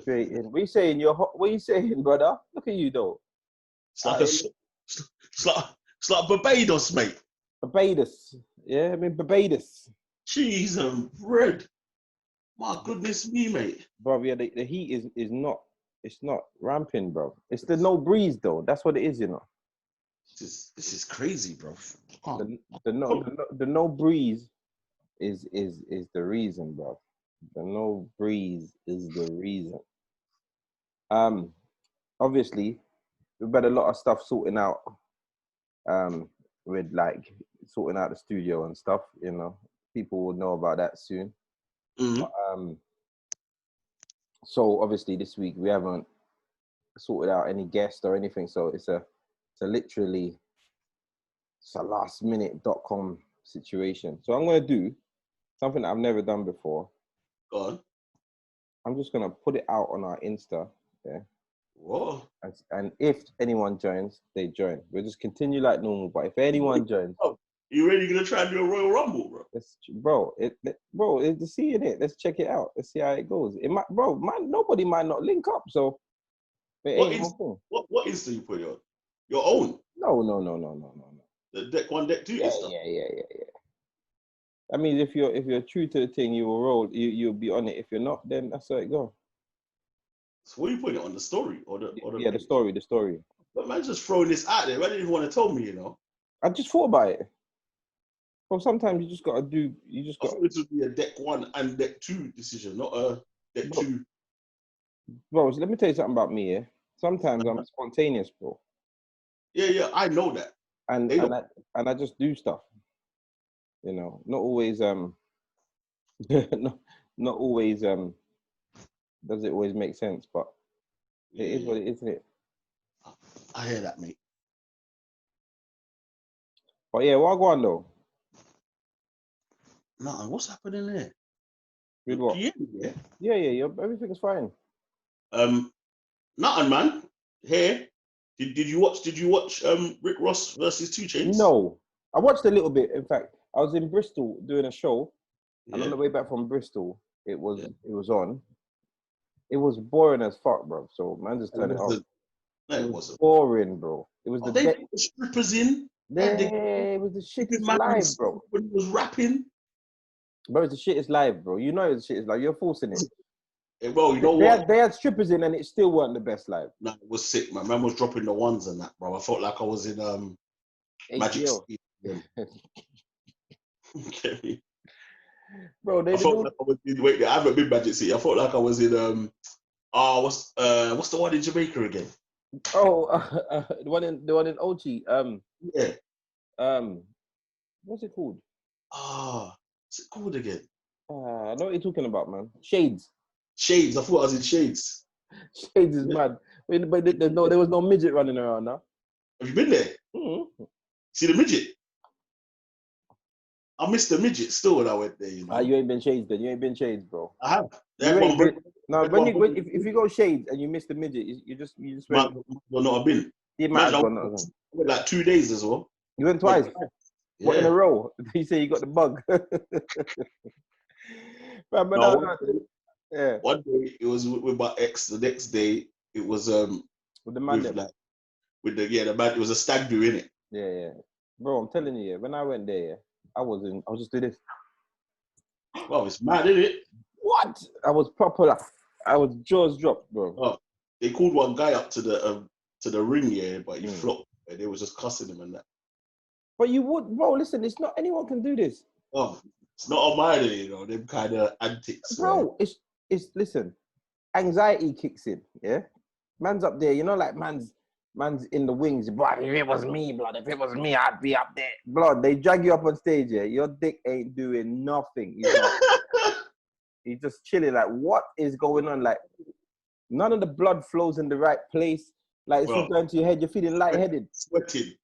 Frustrating. What you saying? What you saying, brother? Look at you though. It's like Barbados, mate. Barbados. Yeah, I mean Barbados. Cheese and bread. My goodness me, mate. Bro, yeah, the heat is not. It's not ramping, bro. It's the no breeze though. That's what it is, you know. This is crazy, bro. The no breeze is the reason, bro. The no breeze is the reason. Obviously, we've had a lot of stuff sorting out. With like sorting out the studio and stuff, you know. People will know about that soon. Mm-hmm. But, so obviously this week we haven't sorted out any guests or anything. So it's a lastminute.com situation. So I'm gonna do something that I've never done before. Go on. I'm just gonna put it out on our Insta. Yeah. Whoa. And if anyone joins, they join. We'll just continue like normal. But if anyone joins, you really gonna try and do a Royal Rumble, bro? It's seeing it. Let's check it out. Let's see how it goes. It might, nobody might not link up. So what Insta you put it on? Your own? No. The deck 1, deck 2 Insta. Yeah. I mean, if you're true to the thing, you will roll. You'll be on it. If you're not, then that's how it go. So what are you putting it on, the story or the the story. But man, just throwing this out there. Man didn't even want to tell me, you know. I just thought about it. Well, sometimes you just gotta do. I thought it would be a deck 1 and deck 2 decision, not a deck 2. Bro, let me tell you something about me. Yeah, sometimes I'm spontaneous, bro. Yeah, I know that. And I just do stuff. You know, not always not always does it always make sense, but it is what it is, isn't it? I hear that, mate. But yeah, what go on though? Nothing. What's happening there? With what? Yeah. Everything's fine. Nothing, man. Here. Did you watch Rick Ross versus 2 Chainz? No, I watched a little bit. In fact, I was in Bristol doing a show, and on the way back from Bristol, it was on. It was boring as fuck, bro. So man, just turned it off. It wasn't boring, bro. It was they put the strippers in. It was the shittest live, bro. When he was rapping, bro, it's the shittest live, bro. You know the shit is like you're forcing it. Hey, bro, you know what? They had strippers in, and it still weren't the best live. No, it was sick, man. Man was dropping the ones and that, bro. I felt like I was in Magic City. Okay. Bro, I felt like I was in. Wait, I haven't been Magic City. I felt like I was in. What's the one in Jamaica again? Oh, the one in Ochi. Yeah. What's it called? What's it called again? I know what you're talking about, man. Shades. I thought I was in Shades. Shades is mad. But there was no midget running around now. Have you been there? Mm-hmm. See the midget? I missed the midget still when I went there, you know. You ain't been Shades then. You ain't been Shades, bro. I have. If you go Shades and you miss the midget, you just went. Well, no, I've been. I went like 2 days as well. You went twice? Yeah. What, in a row? You say you got the bug. One day it was with my ex. The next day it was with the man. The man. It was a stag do, innit? Yeah. Bro, I'm telling you, when I went there, I was just doing this. Well, it's mad, isn't it? What? I was proper. I was jaws dropped, bro. Oh, they called one guy up to the ring, but he flopped, and they was just cussing him and that. But you would, bro. Listen, it's not anyone can do this. Oh, it's not on mine, you know. Them kind of antics, bro. It's listen. Anxiety kicks in. Yeah, man's up there. You know, like man's in the wings. Blood. If it was me, blood. If it was me, I'd be up there. Blood. They drag you up on stage. Yeah, your dick ain't doing nothing. He's just chilling. Like, what is going on? Like, none of the blood flows in the right place. Like, it's all going to your head. You're feeling lightheaded.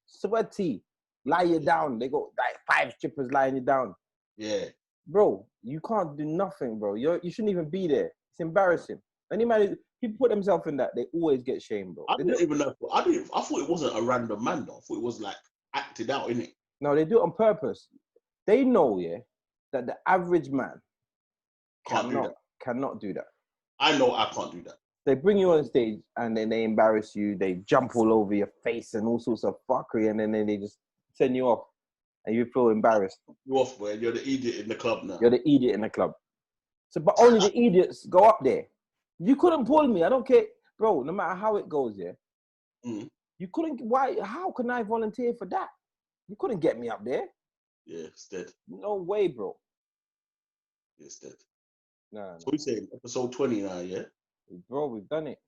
Sweaty. Lie you down. They go, like, 5 strippers lying you down. Yeah. Bro, you can't do nothing, bro. You shouldn't even be there. It's embarrassing. Any man, people put themselves in that, they always get shamed, bro. I didn't even know. I thought it wasn't a random man, though. I thought it was, like, acted out, innit? No, they do it on purpose. They know, that the average man cannot do that. I know I can't do that. They bring you on stage and then they embarrass you. They jump all over your face and all sorts of fuckery, and then they just send you off, and you feel embarrassed. You're off, man. You're the idiot in the club now. You're the idiot in the club. So, but only the idiots go up there. You couldn't pull me. I don't care, bro. No matter how it goes, yeah. You couldn't. Why? How can I volunteer for that? You couldn't get me up there. Yeah, it's dead. No way, bro. It's dead. Nah. So we saying episode 20 now, yeah? Bro, we've done it.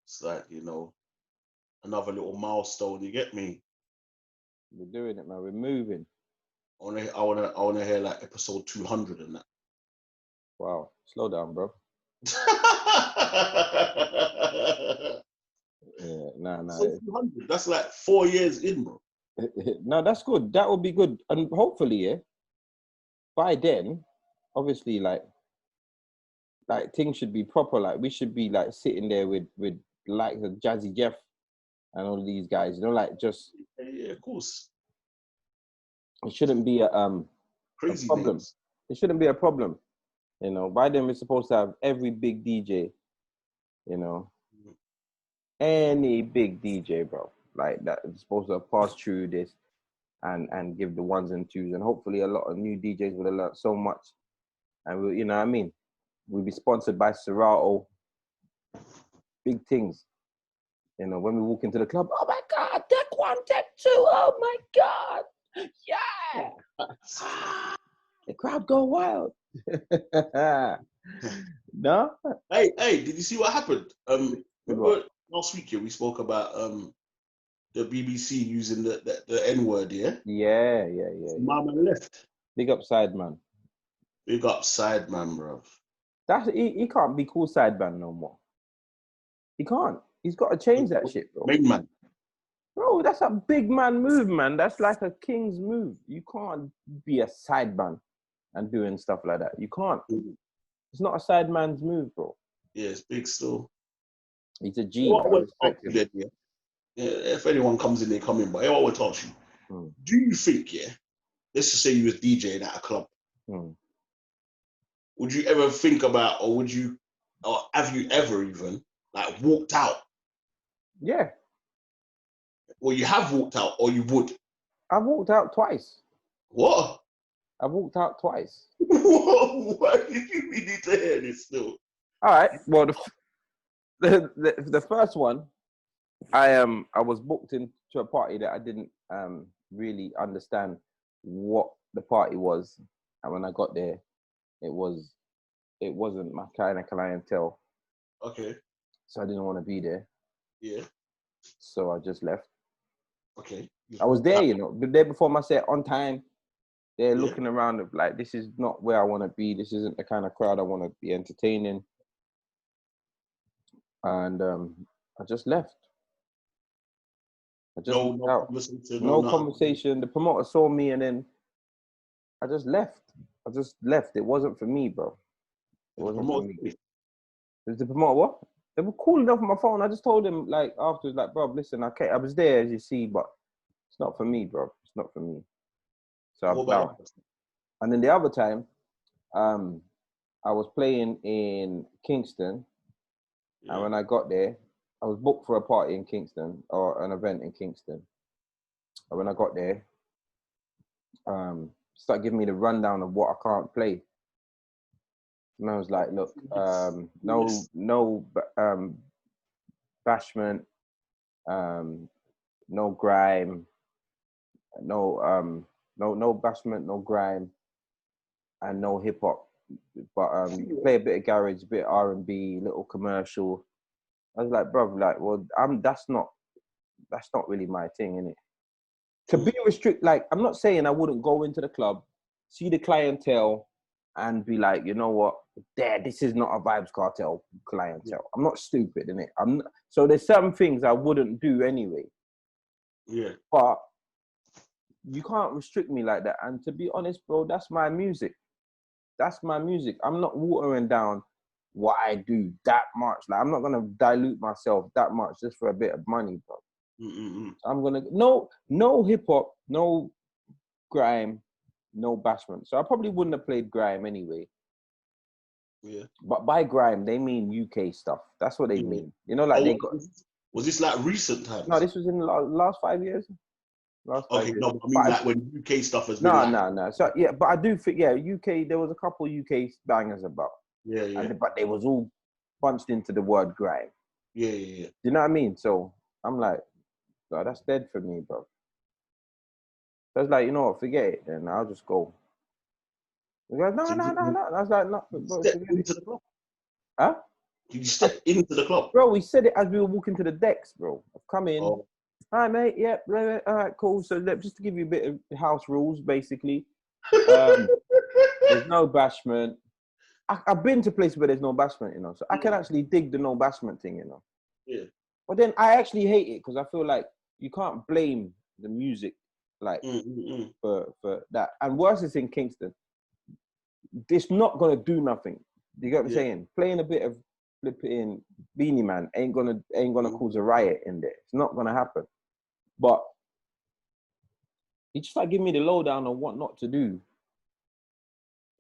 It's like, you know, another little milestone. You get me? We're doing it, man. We're moving. I wanna hear like episode 200 and that. Wow. Slow down, bro. Yeah, nah. So 200. That's like 4 years in, bro. No, that's good. That would be good. And hopefully, yeah, by then, obviously, like things should be proper. Like we should be like sitting there with like the Jazzy Jeff and all these guys, you know, like just yeah, of course. It shouldn't be a crazy problem. Names. It shouldn't be a problem. You know, by then we're supposed to have every big DJ, you know. Any big DJ, bro. Like that is supposed to have passed through this and give the ones and twos. And hopefully a lot of new DJs would have learned so much. And we, you know what I mean? We'll be sponsored by Serato. Big things. You know, when we walk into the club, oh my God, Deck 1, Deck 2, oh my God. Yeah. The crowd go wild. No? Hey, did you see what happened? Remember What? last week here we spoke about the BBC using the N-word, yeah? Yeah. Mama left. Big up Sideman. Big up Sideman, bro. He can't be called Sideman no more. He can't. He's got to change that shit, bro. Main man. Bro, that's a big man move, man. That's like a king's move. You can't be a sideman and doing stuff like that. You can't. It's not a sideman's move, bro. Yeah, it's big still. He's a G. What I respect him. yeah, if anyone comes in, they come in. But I want to ask you, do you think, yeah, let's just say you was DJing at a club, would you ever think about, or have you ever even like walked out? Yeah. Or you have walked out, or you would? I've walked out twice. What? I've walked out twice. Why did you need to hear this still? All right. Well, the first one, I was booked into a party that I didn't really understand what the party was, and when I got there, it wasn't my kind of clientele. Okay. So I didn't want to be there. Yeah. So I just left. Okay. I was there, you know, the day before my set, on time. They're looking around like, this is not where I want to be. This isn't the kind of crowd I want to be entertaining. And I just left. I just no conversation. The promoter saw me and then I just left. It wasn't for me, bro. It wasn't for me. The promoter, what? They were calling off my phone. I just told him, like, afterwards, like, bro, listen, I was there, as you see, but it's not for me, bro. It's not for me. So I've bounced. And then the other time, I was playing in Kingston. Yeah. And when I got there, I was booked for a party in Kingston, or an event in Kingston. And when I got there, started giving me the rundown of what I can't play. And I was like, look, no bashment, no grime, no bashment, no grime, and no hip hop. But play a bit of garage, a bit of R&B, little commercial. I was like, bro, like, well, that's not really my thing, innit? To be restricted, like, I'm not saying I wouldn't go into the club, see the clientele, and be like, you know what, this is not a Vibes Cartel clientele. I'm not stupid, innit? So there's certain things I wouldn't do anyway. Yeah. But you can't restrict me like that. And to be honest, bro, that's my music. That's my music. I'm not watering down what I do that much. Like, I'm not gonna dilute myself that much just for a bit of money, bro. I'm gonna no hip hop, no grime, no bashment. So I probably wouldn't have played grime anyway. Yeah. But by grime, they mean UK stuff. That's what they mean. You know, like they got. Was this like recent times? No, this was in the last 5 years. Okay, no, but I mean like when UK stuff has been No. So yeah, but I do think UK. There was a couple UK bangers about. Yeah. But they was all bunched into the word grime. Yeah. Do you know what I mean? So I'm like, God, that's dead for me, bro. So I was like, you know what, forget it. Then I'll just go. He goes, no. I was like, no. Step into the club. Huh? Did you step into the club? Bro, we said it as we were walking to the decks, bro. I've come in. Oh. All right, mate. Yep. Yeah, all right, cool. So just to give you a bit of house rules, basically. There's no bashment. I've been to places where there's no bashment, you know. So I can actually dig the no bashment thing, you know. Yeah. But then I actually hate it because I feel like you can't blame the music like for that. And worse is in Kingston. It's not gonna do nothing. You get what I'm saying? Playing a bit of flipping Beanie Man ain't gonna cause a riot in there. It's not gonna happen. But he just like give me the lowdown on what not to do.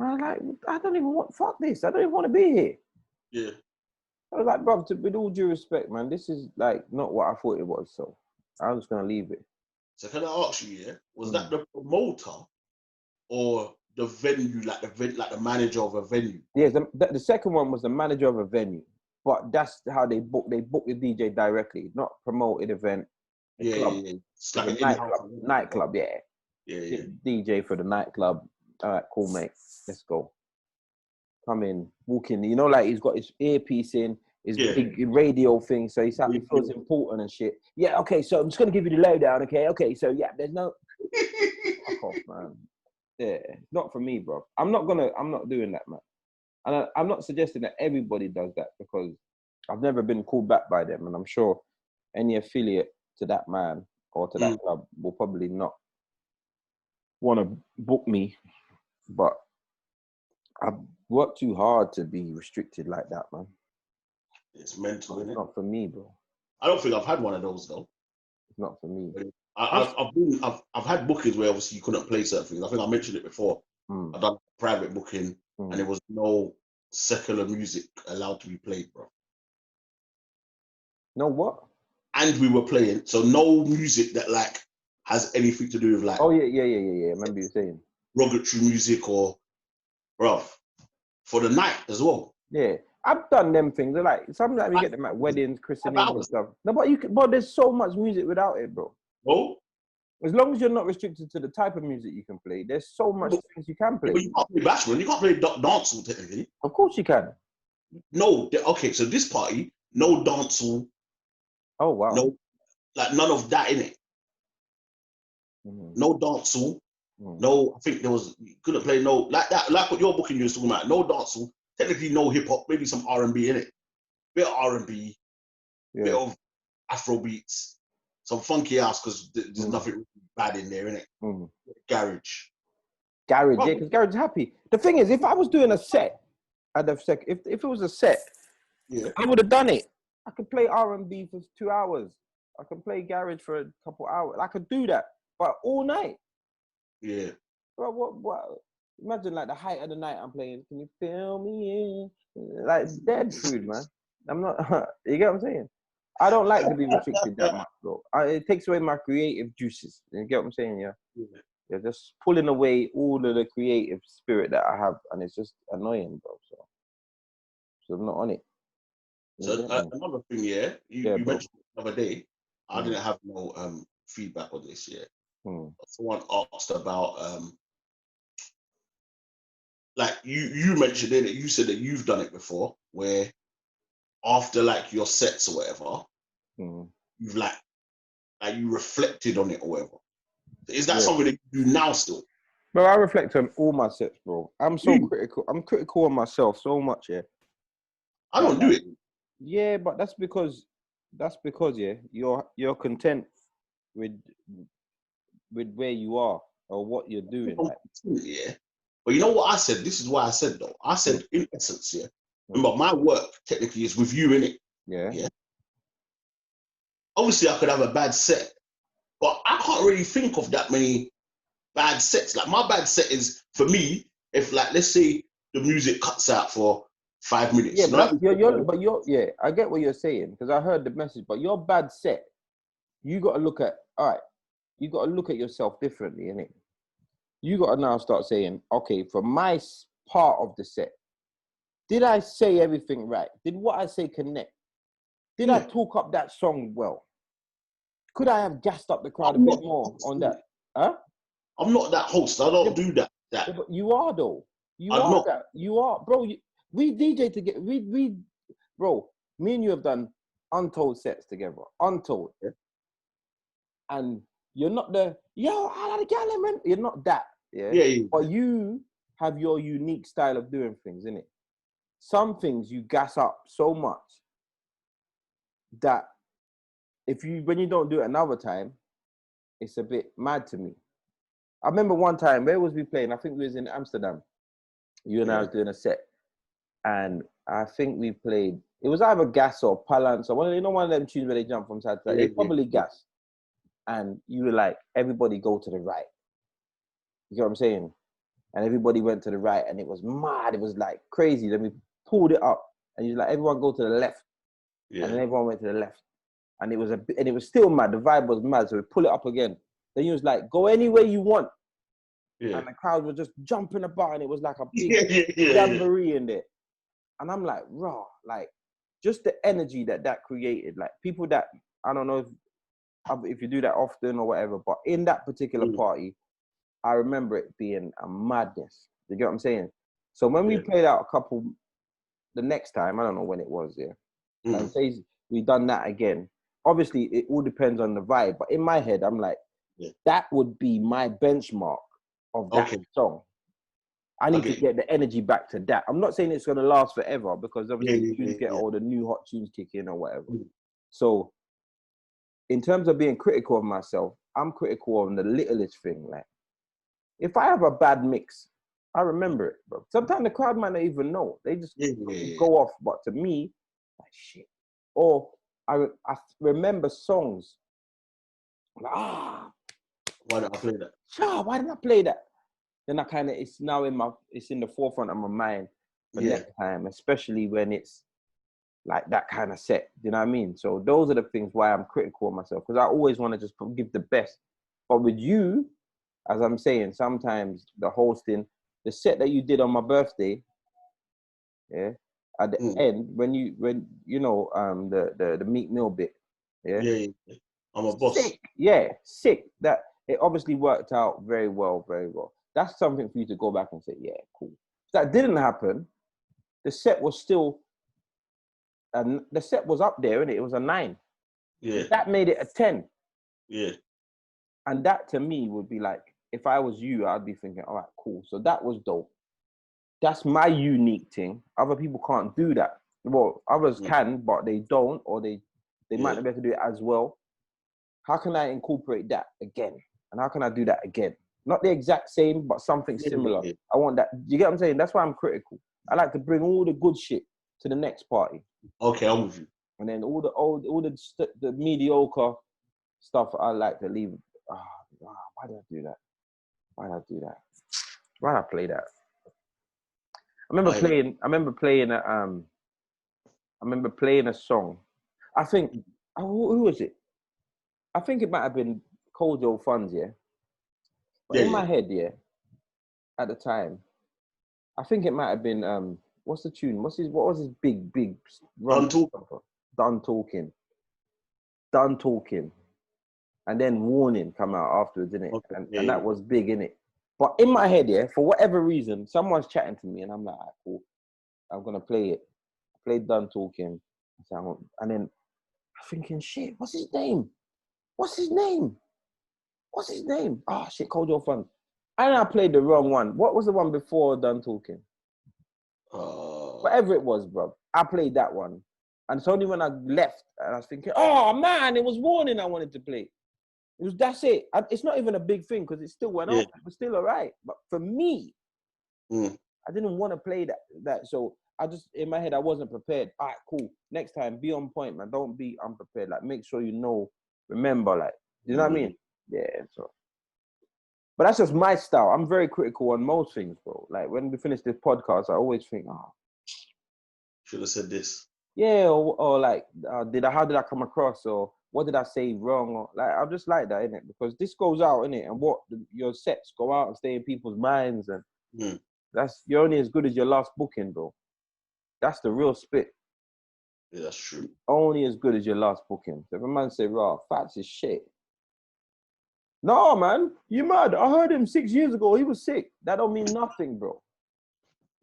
I was like, I don't even want. Fuck this. I don't even want to be here. Yeah. I was like, bro, with all due respect, man, this is like not what I thought it was. So I'm just gonna leave it. So can I ask you, was that the promoter or the venue, like the manager of a venue? Yeah, the second one was the manager of a venue, but that's how they book. They book the DJ directly, not promoted event. Yeah. It's like a nightclub. Yeah. DJ for the nightclub. All right, cool, mate. Let's go. Come in, walk in. You know, like he's got his earpiece in, his big radio thing, so he feels important and shit. Yeah, okay, so I'm just gonna give you the lowdown, okay, so yeah, there's no fuck off, man. Yeah, not for me, bro. I'm not doing that, man. And I'm not suggesting that everybody does that because I've never been called back by them, and I'm sure any affiliate to that man or to that club will probably not want to book me, but I've worked too hard to be restricted like that, man. It's mental, isn't it? Not for me, bro. I don't think I've had one of those though. It's not for me. I've had bookings where obviously you couldn't play certain things. I think I mentioned it before. I've done private booking and there was no secular music allowed to be played, bro. No what? And we were playing, so no music that like has anything to do with like. Oh yeah. I remember you saying. Derogatory music or, bruv, for the night as well. Yeah, I've done them things. They're like sometimes you get them at weddings, christenings and stuff. No, but there's so much music without it, bro. Oh. As long as you're not restricted to the type of music you can play, there's so much things you can play. But you can't play bashment. You can't play dancehall technically. Of course you can. No, okay. So this party, no dancehall. Oh wow. No, like none of that in it. No dancehall. No, I think there was you couldn't play no like that, like what your booking you was talking about. No dancehall, technically no hip hop, maybe some R&B in it, bit of R&B, bit of Afro beats, some funky house because there's nothing really bad in there, innit? Garage, yeah, because garage is happy. The thing is, if I was doing a set, I'd have if it was a set, I would have done it. I could play R&B for 2 hours. I could play garage for a couple hours. I could do that, but all night. Yeah. Bro, what? Imagine like the height of the night I'm playing. Can you feel me in? Like dead food, man. I'm not. You get what I'm saying? I don't like to be restricted that much, bro. It takes away my creative juices. You get what I'm saying? Yeah. Just pulling away all of the creative spirit that I have, and it's just annoying, bro. So I'm not on it. So another thing, you mentioned the other day. I didn't have no feedback on this yet. Someone asked about like you mentioned it. You said that you've done it before, where after like your sets or whatever, you've like you reflected on it or whatever. Is that something that you do now still? Bro, I reflect on all my sets, bro. I'm so critical. I'm critical on myself so much, yeah. I don't do it. Yeah, but that's because you're content with where you are or what you're doing. Yeah. But you know what I said? This is what I said though. I said in essence, remember my work technically is with you, innit? Yeah. Obviously I could have a bad set, but I can't really think of that many bad sets. Like my bad set is for me, if like let's say the music cuts out for 5 minutes. Yeah, but I get what you're saying because I heard the message. But your bad set, you got to look at. All right, you got to look at yourself differently, innit? You got to now start saying, okay, for my part of the set, did I say everything right? Did what I say connect? Did I talk up that song well? Could I have gassed up the crowd a bit more on that? Huh? I'm not that host. I don't do that. Yeah, but you are though. You I'm are not. that. You are, bro. We DJ together. Bro. Me and you have done untold sets together. Untold. Yeah. And you're not the I like the gal, man. You're not that. Yeah. Yeah. But you have your unique style of doing things, innit? Some things you gas up so much that when you don't do it another time, it's a bit mad to me. I remember one time, where was we playing? I think we was in Amsterdam. You and I was doing a set. And I think we played, it was either Gas or Palance or one of them tunes where they jump from side to side. It's probably Gas. And you were like, everybody go to the right. You get what I'm saying? And everybody went to the right and it was mad. It was like crazy. Then we pulled it up and you was like, everyone go to the left. Yeah. And then everyone went to the left. And it was still mad. The vibe was mad. So we pull it up again. Then you was like, go anywhere you want. Yeah. And the crowd was just jumping about and it was like a big jamboree in there. And I'm like, raw, like just the energy that created, like people that, I don't know if you do that often or whatever, but in that particular party, I remember it being a madness. You get what I'm saying? So when we played out a couple, the next time, I don't know when it was, and say we done that again. Obviously, it all depends on the vibe, but in my head, I'm like, that would be my benchmark of that song. I need to get the energy back to that. I'm not saying it's going to last forever because obviously tunes get older, new hot tunes kick in or whatever. So in terms of being critical of myself, I'm critical on the littlest thing. Like if I have a bad mix, I remember it, bro. Sometimes the crowd might not even know. They just go off. But to me, like shit. Or I remember songs. Like, why did I play that? Why didn't I play that? Then I kind of, it's in the forefront of my mind for next time, especially when it's like that kind of set. You know what I mean? So those are the things why I'm critical of myself because I always want to just give the best. But with you, as I'm saying, sometimes the hosting, the set that you did on my birthday, at the end when you know the Meat Meal bit, I'm a boss. Sick. That it obviously worked out very well, very well. That's something for you to go back and say, yeah, cool. If that didn't happen, the set was still, and the set was up there, innit? It was a 9. Yeah. That made it a 10. Yeah. And that to me would be like, if I was you, I'd be thinking, all right, cool. So that was dope. That's my unique thing. Other people can't do that. Well, others can, but they don't, or they might not be able to do it as well. How can I incorporate that again? And how can I do that again? Not the exact same, but something similar. I want that. You get what I'm saying? That's why I'm critical. I like to bring all the good shit to the next party. Okay, I'm with you. And then all the mediocre stuff I like to leave. Why did I do that? Why did I play that? I remember playing a song. I think who was it? I think it might have been Kojo Funds, But in my head, at the time, I think it might have been what's the tune? What was his big run? Done talking. And then Warning come out afterwards, innit? And that was big, innit? But in my head, for whatever reason, someone's chatting to me and I'm like, all right, cool. I'm gonna play it. I played Done Talking. And then I'm thinking, shit, what's his name? Oh shit, Kojo Fun. And I played the wrong one. What was the one before Done Talking? Whatever it was, bro. I played that one. And it's only when I left and I was thinking, oh man, it was Warning I wanted to play. That's it. It's not even a big thing because it still went off. It was still all right. But for me, I didn't want to play that. So I just, in my head, I wasn't prepared. All right, cool. Next time, be on point, man. Don't be unprepared. Like, make sure you know, remember, like, you know what I mean? Yeah, so. But that's just my style. I'm very critical on most things, bro. Like, when we finish this podcast, I always think, Should have said this. Yeah, or like, how did I come across, or what did I say wrong, or like, I'm just like that, innit? Because this goes out, innit? And your sets go out and stay in people's minds, and you're only as good as your last booking, bro. That's the real spit. Yeah, that's true. Only as good as your last booking. So if a man say, "Raw, Fats is shit." No, man, you mad? I heard him 6 years ago. He was sick. That don't mean nothing, bro.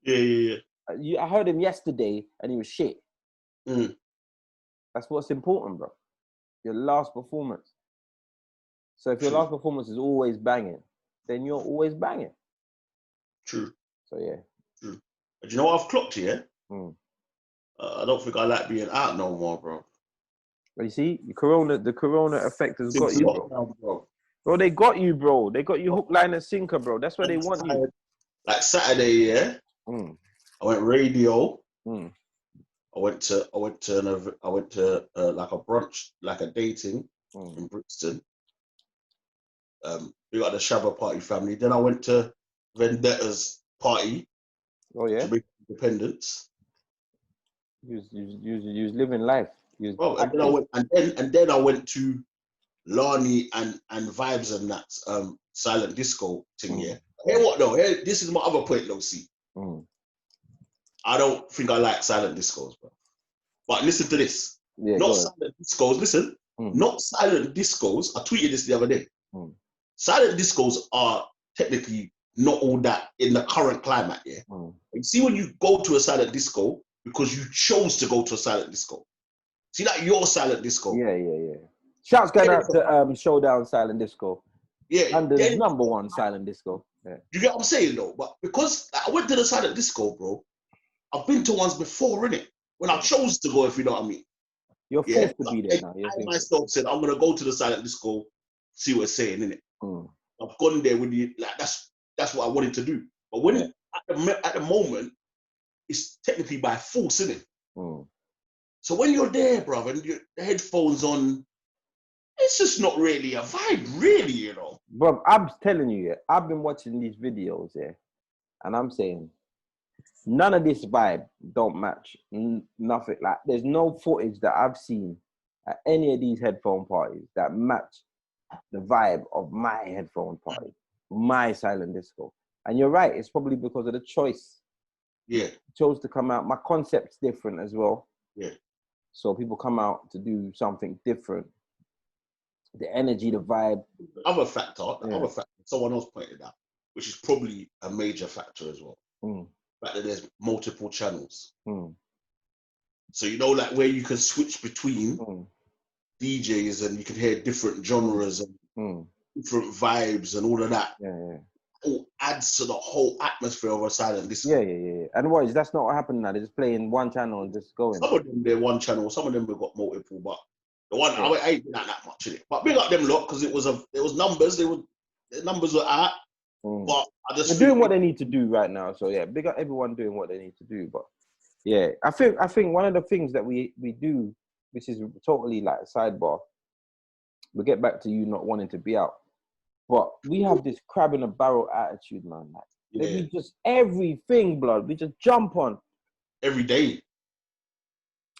Yeah. I heard him yesterday, and he was shit. That's what's important, bro. Your last performance. So if your last performance is always banging, then you're always banging. True. So yeah. True. But you know what I've clocked here? I don't think I like being out no more, bro. But you see, the corona effect has got you, bro. Bro, they got you, bro. They got you hook, line, and sinker, bro. That's where they want you. Like Saturday, yeah. I went radio. I went to like a brunch, like a dating in Brixton. We got the Shabba party family. Then I went to Vendetta's party. Oh yeah. Jamaica Independence. You was living life. And then I went to Lani and Vibes and that silent disco thing. Yeah. Hey, what though? Hey, this is my other point, though. See, I don't think I like silent discos, bro. But listen to this. Yeah, not silent discos. Listen, not silent discos. I tweeted this the other day. Silent discos are technically not all that in the current climate. Yeah. You see, when you go to a silent disco because you chose to go to a silent disco. See that your silent disco. Yeah. Shouts going out to Showdown Silent Disco. Yeah. And the number one silent disco. Yeah. You get what I'm saying though? But because I went to the silent disco, bro, I've been to ones before, innit? When I chose to go, if you know what I mean. You're forced to be there now. I myself said, I'm gonna go to the silent disco, see what it's saying, innit? I've gone there with you, like that's what I wanted to do. But when at the moment, it's technically by force, innit? So when you're there, brother, and the headphones on, it's just not really a vibe, really, you know. Bro, I'm telling you, I've been watching these videos, and I'm saying none of this vibe don't match. Nothing. Like, there's no footage that I've seen at any of these headphone parties that match the vibe of my headphone party, my silent disco. And you're right, it's probably because of the choice. Yeah. Chose to come out. My concept's different as well. Yeah. So people come out to do something different. The energy, the vibe. The other factor, someone else pointed out, which is probably a major factor as well. The fact that there's multiple channels. So you know, like where you can switch between DJs and you can hear different genres and different vibes and all of that. Yeah. All adds to the whole atmosphere of a silent disco. Yeah. And what is that's not what happened now? They're just playing one channel and just going. Some of them they're one channel, some of them have got multiple, but the one I ain't been at that much in it. But big up them lot because it was numbers. The numbers were out. But I just they're doing what they need to do right now. So yeah, big up everyone doing what they need to do. But yeah, I think one of the things that we do, which is totally like a sidebar, we'll get back to you not wanting to be out. But we have this crab in a barrel attitude, man. Like, we just everything, blood. We just jump on every day.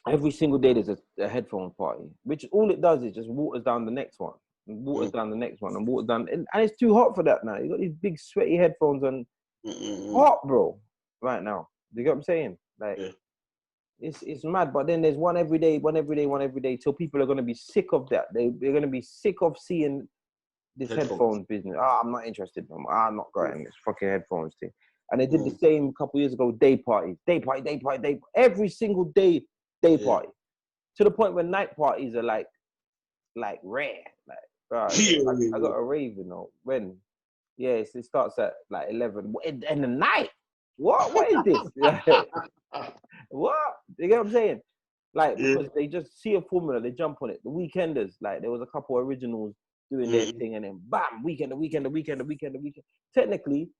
Every single day, there's a headphone party, which all it does is just waters down the next one, and waters down the next one, and waters down, and it's too hot for that now. You got these big sweaty headphones on, hot, bro, right now. You get what I'm saying? Like, it's mad. But then there's one every day, till people are gonna be sick of that. They're gonna be sick of seeing this headphones business. I'm not interested no more. I'm not going this fucking headphones thing. And they did the same a couple years ago. Day party, every single day party, to the point where night parties are like rare. Like, bro, I got a rave, you know. When? Yes, it starts at like 11 in the night. What is this? What? You get what I'm saying? Like, because they just see a formula, they jump on it. The Weekenders, like, there was a couple of originals doing their thing, and then bam, weekend. Technically,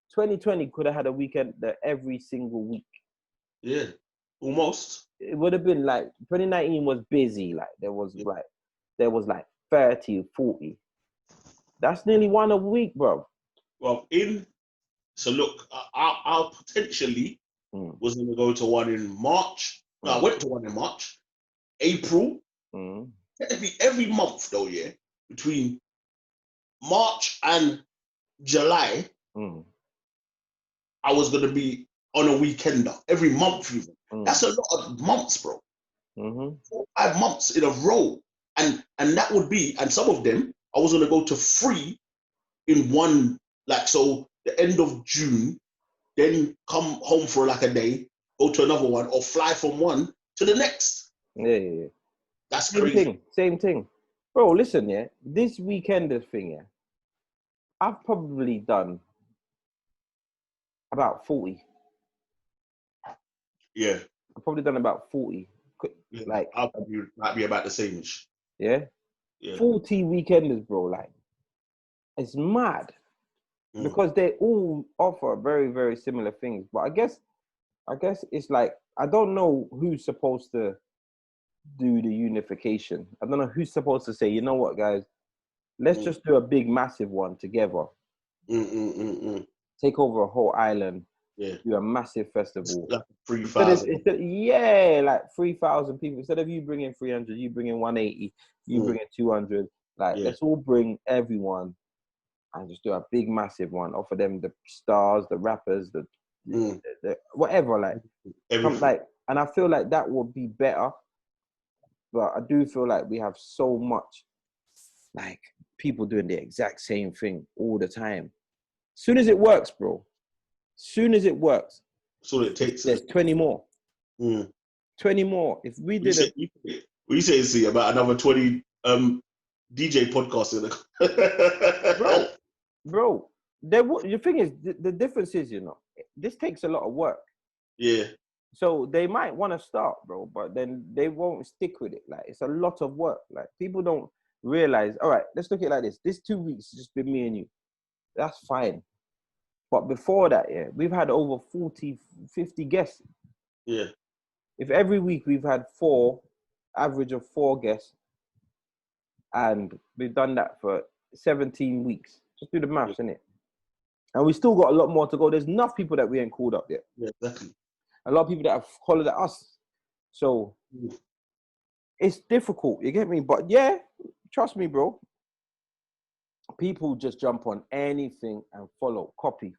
2020 could have had a weekend every single week. Yeah, almost. It would have been like 2019 was busy. Like there was like 30 or 40. That's nearly one a week, bro. Well, so look, I'll potentially Was going to go to one in March. No, I went to one in March. April. Every month, though, yeah, between March and July, I was going to be on a weekender. Every month, even. That's a lot of months, bro. 4 or 5 months in a row. And that would be, and some of them, I was going to go to 3 in one, like, so the end of June, then come home for like a day, go to another one, or fly from one to the next. Yeah. That's same crazy. Same thing. Bro, listen, yeah, this weekender thing, yeah, I've probably done about 40. Yeah. I've probably done about 40. Yeah. Like, might be about the same-ish. Yeah? 40 weekenders, bro, like, it's mad. Because they all offer very, very similar things. But I guess it's like, I don't know who's supposed to do the unification. I don't know who's supposed to say, you know what, guys, let's just do a big, massive one together. Take over a whole island. Yeah. Do a massive festival. Like 3,000. Yeah, like 3,000 people. Instead of you bringing 300, you bring in 180, you bring in 200. Like, let's all bring everyone and just do a big, massive one. Offer them the stars, the rappers, the whatever, like, and I feel like that would be better. But I do feel like we have so much, like, people doing the exact same thing all the time. Soon as it works, bro. Soon as it works. So it takes. There's 20 more. 20 more. If we did it. We say see about another 20 DJ podcasts in the Bro, the thing is, the difference is, you know, this takes a lot of work. Yeah. So they might want to start, bro, but then they won't stick with it. Like, it's a lot of work. Like, people don't realize, all right, let's look at it like this. This 2 weeks has just been me and you. That's fine. But before that, yeah, we've had over 40, 50 guests. Yeah. If every week we've had average of 4 guests, and we've done that for 17 weeks. Just do the maths, innit? And we still got a lot more to go. There's enough people that we ain't called up yet. Yeah, exactly. A lot of people that have hollered at us. So it's difficult, you get me? But yeah, trust me, bro. People just jump on anything and copy.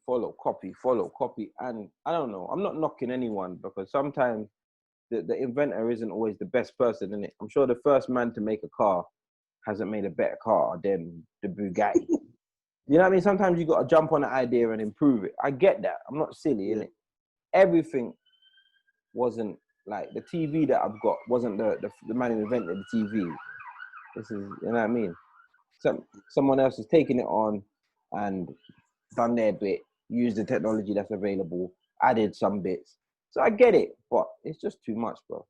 And I don't know. I'm not knocking anyone, because sometimes the inventor isn't always the best person, innit? I'm sure the first man to make a car hasn't made a better car than the Bugatti. You know what I mean? Sometimes you got to jump on an idea and improve it. I get that. I'm not silly, innit? Everything wasn't, like, the TV that I've got wasn't the man who invented the TV. This is, you know what I mean? Someone else has taken it on and done their bit, used the technology that's available, added some bits. So I get it, but it's just too much, bro.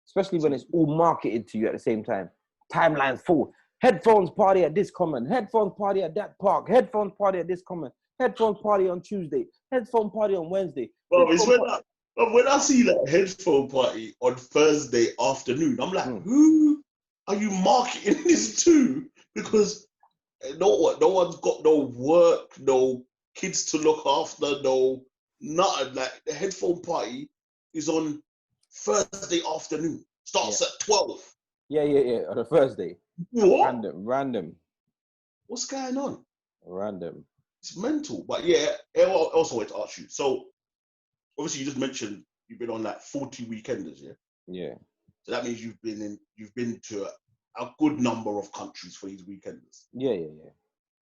Especially when it's all marketed to you at the same time. Timeline's full. Headphones party at this common. Headphones party at that park. Headphones party at this common. Headphones party on Tuesday. Headphone party on Wednesday. Well, it's when I see like headphone party on Thursday afternoon, I'm like, who are you marketing this to? Because no one's got no work, no kids to look after, no nothing. Like, the headphone party is on Thursday afternoon. Starts at 12. Yeah. On a Thursday. What? Random. What's going on? Random. It's mental. But yeah, I also wanted to ask you. So obviously you just mentioned you've been on like 40 weekenders, yeah? Yeah. So that means you've been to a good number of countries for these weekenders. Yeah.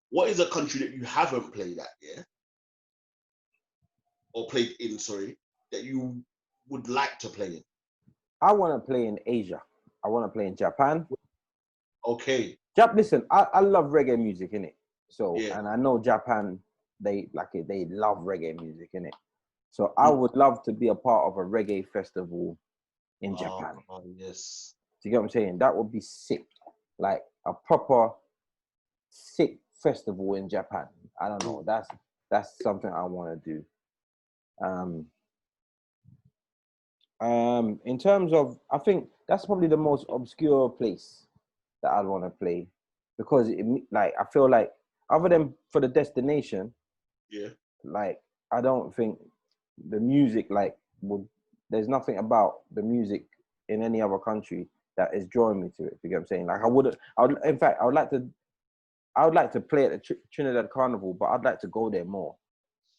What is a country that you haven't played at, yeah? Or played in, sorry, that you would like to play in? I want to play in Asia. I want to play in Japan. Okay. Listen, I love reggae music, innit? So, and I know Japan, they love reggae music, innit? So I would love to be a part of a reggae festival in Japan. Oh, yes. Do you get what I'm saying? That would be sick. Like, a proper sick festival in Japan. I don't know. That's something I want to do. In terms of, I think that's probably the most obscure place that I'd want to play, because I feel like, other than for the destination, yeah, like, I don't think the music, like, there's nothing about the music in any other country that is drawing me to it. You get what I'm saying? Like, in fact, I would like to play at the Trinidad Carnival, but I'd like to go there more.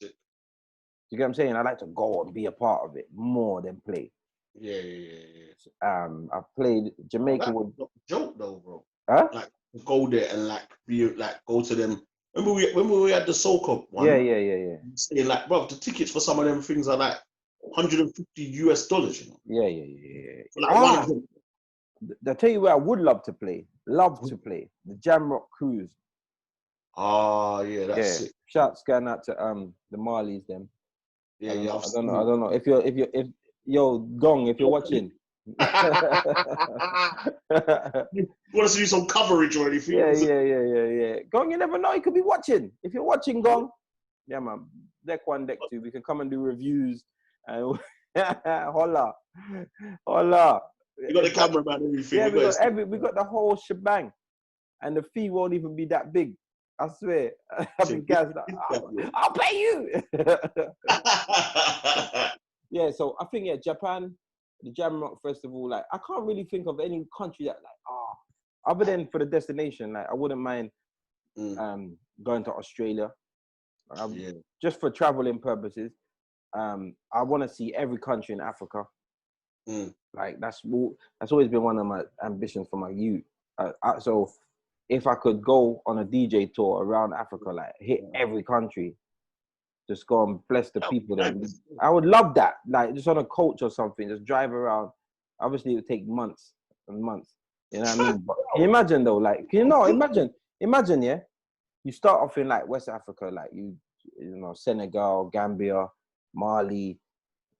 You get what I'm saying? I'd like to go and be a part of it more than play. Yeah. I've played Jamaica. Well, that's not a joke though, bro. Huh? Like, go there and like go to them. Remember we had the Soca one? Yeah. Saying like, bro, the tickets for some of them things are like $150, you know? Yeah. For like one of them. I'll tell you where I would love to play. The Jamrock Cruise. Ah, yeah, that's sick. Shouts going out to the Marleys, them. Yeah, I don't know. If yo, Gong, if you're watching. You want us to do some coverage or anything? Yeah. Gong, you never know. You could be watching. If you're watching, Gong. Yeah, man. Deck 1, Deck 2. We can come and do reviews. And holla. You got the cameraman and everything. Yeah, we got the whole shebang. And the fee won't even be that big. I swear. I'll pay you. Yeah, so I think Japan, the Jamrock Festival, like I can't really think of any country that other than for the destination, like I wouldn't mind going to Australia. Just for traveling purposes. I want to see every country in Africa. Like that's always been one of my ambitions for my youth. So if I could go on a DJ tour around Africa, like hit every country, just go and bless the people there. I would love that. Like just on a coach or something, just drive around. Obviously, it would take months and months. You know what I mean? But can you imagine though? Like, imagine, yeah. You start off in like West Africa, like you know, Senegal, Gambia, Mali,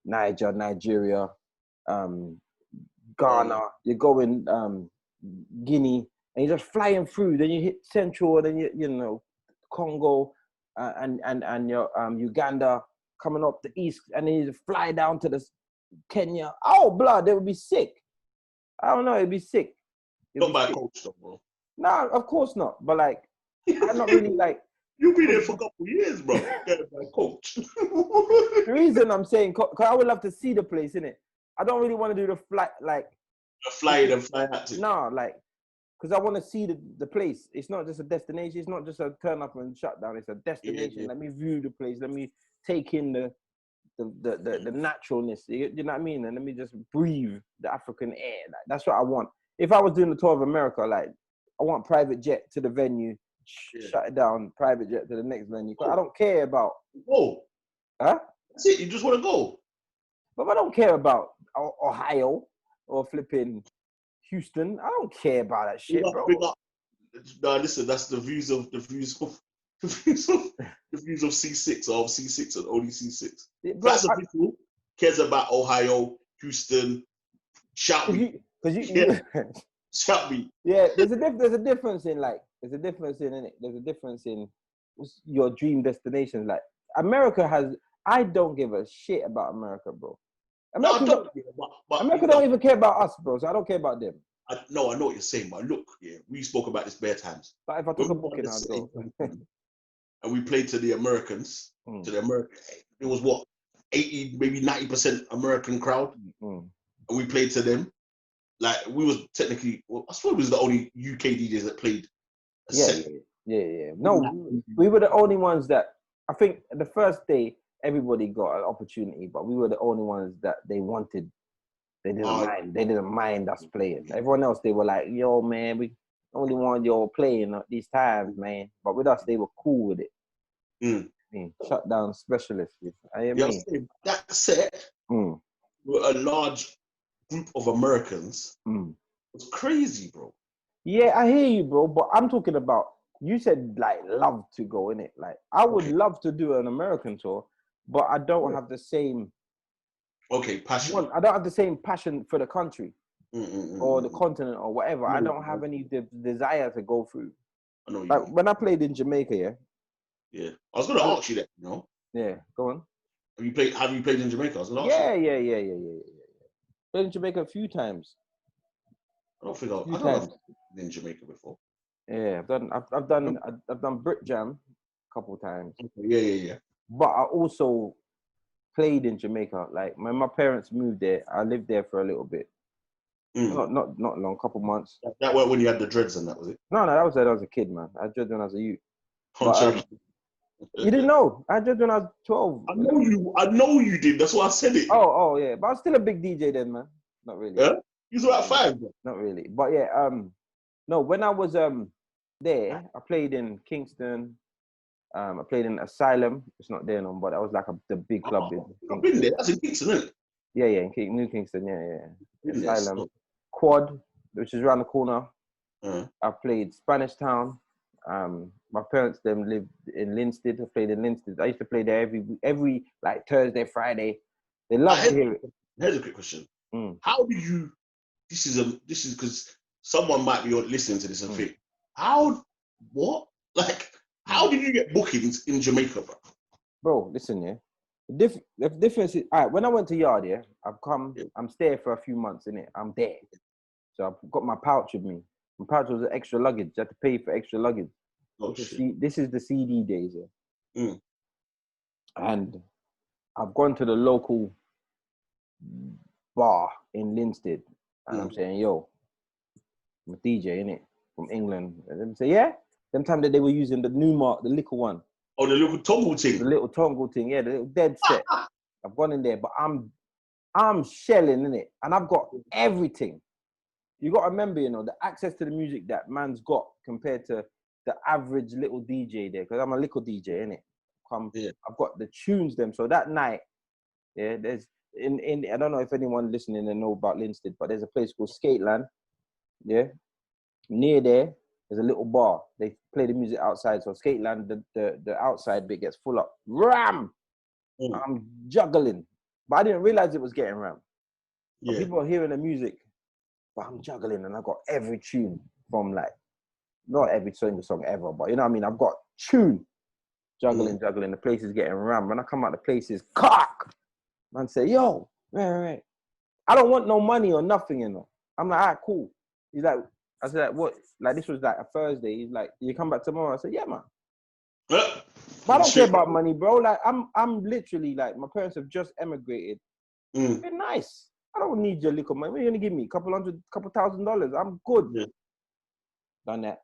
Nigeria, Ghana. You go in Guinea, and you're just flying through. Then you hit Central, and then you know Congo, and your Uganda coming up the east, and then you fly down to the Kenya. Oh, blood, it would be sick. I don't know, it'd be sick. Not by coach though, bro. No, of course not. But like, I'm not really like. You've been there for a couple of years, bro. By coach. The reason I'm saying, cause I would love to see the place, innit? I don't really want to do the flight, like. Fly in and fly out to. No, like, because I want to see the place. It's not just a destination. It's not just a turn up and shut down. It's a destination. Let me view the place. Let me take in the naturalness. You know what I mean? And let me just breathe the African air. Like, that's what I want. If I was doing the tour of America, like, I want private jet to the venue, shut it down, private jet to the next venue. I don't care about. Oh. Huh? That's it. You just want to go. But I don't care about Ohio or flipping Houston. I don't care about that shit, bro. No, listen, that's the views of C6 or of C6 and only C6. That's the people cares about Ohio, Houston. Shout me. Shout me. Yeah, there's a difference in it. There's a difference in your dream destinations. Like America I don't give a shit about America, bro. America don't even care about us, bro. So I don't care about them. I know what you're saying, but look, we spoke about this bare times. But if I took a booking, I'd go. And we played to the Americans, it was what, 80, maybe 90% American crowd. And we played to them. Like, we was technically, I suppose we was the only UK DJs that played a set. Yeah. No, we were the only ones that, I think the first day, everybody got an opportunity, but we were the only ones that they wanted. They didn't mind. They didn't mind us playing. Everyone else, they were like, "Yo, man, we only want y'all playing at these times, man." But with us, they were cool with it. I mean, shut down specialists. That set, with a large group of Americans, was crazy, bro. Yeah, I hear you, bro. But I'm talking about. You said like love to go, innit? Like I would love to do an American tour, but I don't have the same. Passion. I don't have the same passion for the country or the continent or whatever. I don't have any desire to go through. I know you. Like when I played in Jamaica, Yeah. I was gonna ask you that, you know. Yeah, go on. Have you played in Jamaica? I was gonna ask you. Yeah. Played in Jamaica a few times. I don't think I've been in Jamaica before. Yeah, I've done Brit Jam a couple of times. Yeah. But I also played in Jamaica. Like when my parents moved there, I lived there for a little bit. Not long, couple months. That was when you had the dreads and that was it? No, that was when I was a kid, man. I had dreads when I was a youth. But, you didn't know? I had dreads when I was 12. I know you did. That's why I said it. Oh, yeah. But I was still a big DJ then, man. Not really. Yeah? You was about 5. Bro. Not really. But yeah, no, when I was there, I played in Kingston. I played in Asylum. It's not there no more, but that was like the big club. I've been there. That's in Kingston, isn't it? Yeah, in New Kingston, yeah. Asylum. Quad, which is around the corner. I played Spanish Town. My parents them lived in Linstead. I played in Linstead. I used to play there every like Thursday, Friday. They love to hear it. Here's a quick question. How did you? This is because someone might be listening to this and think, how did you get bookings in Jamaica, bro? Bro, listen, yeah. The difference is, all right, when I went to Yard, I'm staying for a few months, innit? I'm there. So I've got my pouch with me. My pouch was extra luggage. You had to pay for extra luggage. Oh, shit. This is the CD days, yeah. And I've gone to the local bar in Linstead, and I'm saying, yo, I'm a DJ, innit? From England. And them say, yeah? Them time that they were using the Newmark, the little one. Oh, the little toggle thing. The little toggle thing, yeah, the little dead set. I've gone in there, but I'm shelling, innit? And I've got everything. You got to remember, you know, the access to the music that man's got compared to the average little DJ there, because I'm a little DJ, innit? I've got the tunes them. So that night, yeah, there's in I don't know if anyone listening and know about Linstead, but there's a place called Skateland, yeah. Near there's a little bar. They play the music outside. So Skateland, the outside bit gets full up. Ram! I'm juggling. But I didn't realize it was getting rammed. Yeah. People are hearing the music, but I'm juggling and I got every tune from like, not every single song ever, but you know what I mean? I've got tune. Juggling. The place is getting rammed. When I come out, the place is cock. Man say, yo, right. I don't want no money or nothing, you know. I'm like, all right, cool. He's like, I said, like, what? Like, this was like a Thursday. He's like, you come back tomorrow? I said, yeah, man. But I don't care about money, bro. Like, I'm literally like, my parents have just emigrated. It's been nice. I don't need your little money. What are you gonna give me? Couple $1,000? I'm good. Yeah. Done that.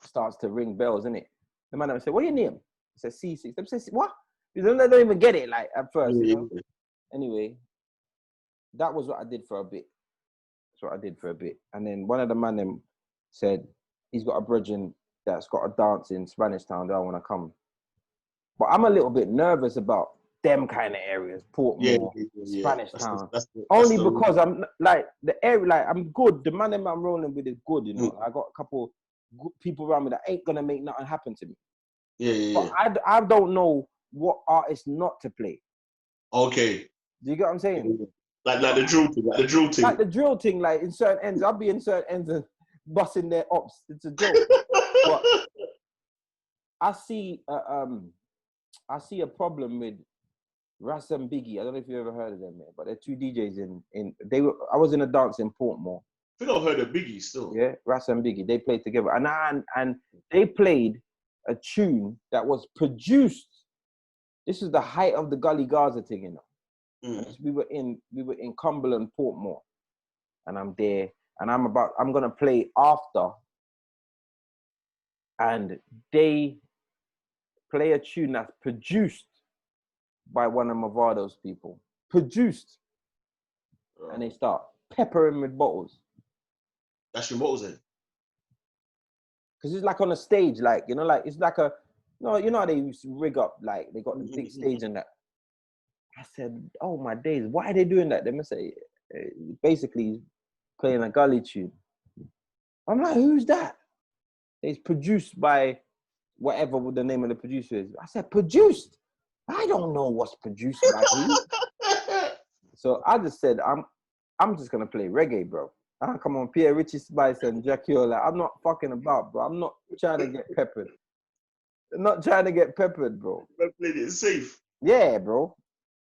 Starts to ring bells, innit? The man say, what your name? I said, C6. They say, what? They don't even get it, like, at first, you know? Anyway, that was what I did for a bit. And then one of the man them said, he's got a brethren that's got a dance in Spanish Town. They don't want to come. But I'm a little bit nervous about them kind of areas, Portmore, Spanish Town. Only because I'm like, the area, like, I'm good. The man them I'm rolling with is good, you know? I got a couple good people around me that ain't going to make nothing happen to me. But I don't know what artists not to play. Okay. Do you get what I'm saying? Like the drill thing. Like the drill thing, like in certain ends. I'll be in certain ends and busting their ops. It's a joke. But I see a problem with Ras and Biggie. I don't know if you ever heard of them, man, but they're two DJs I was in a dance in Portmore. I think I've heard of Biggie still. Yeah, Ras and Biggie. They played together. And they played a tune that was produced. This is the height of the Gully Gaza thing, you know. We were in Cumberland, Portmore, and I'm there, and I'm gonna play after, and they play a tune that's produced by one of Mavado's people, and they start peppering with bottles. That's your bottles in? Because it's like on a stage, like, you know, like it's like you know how they used to rig up, like they got the big stage and that. I said, oh my days, why are they doing that? They must say, basically playing a gully tune. I'm like, who's that? It's produced by whatever the name of the producer is. I said, produced? I don't know what's produced by who. So I just said, I'm just gonna play reggae, bro. Come on, Pierre, Richie Spice and Jackie Ola. I'm not fucking about, bro. I'm not trying to get peppered. I'm not trying to get peppered, bro. I played it safe. Yeah, bro.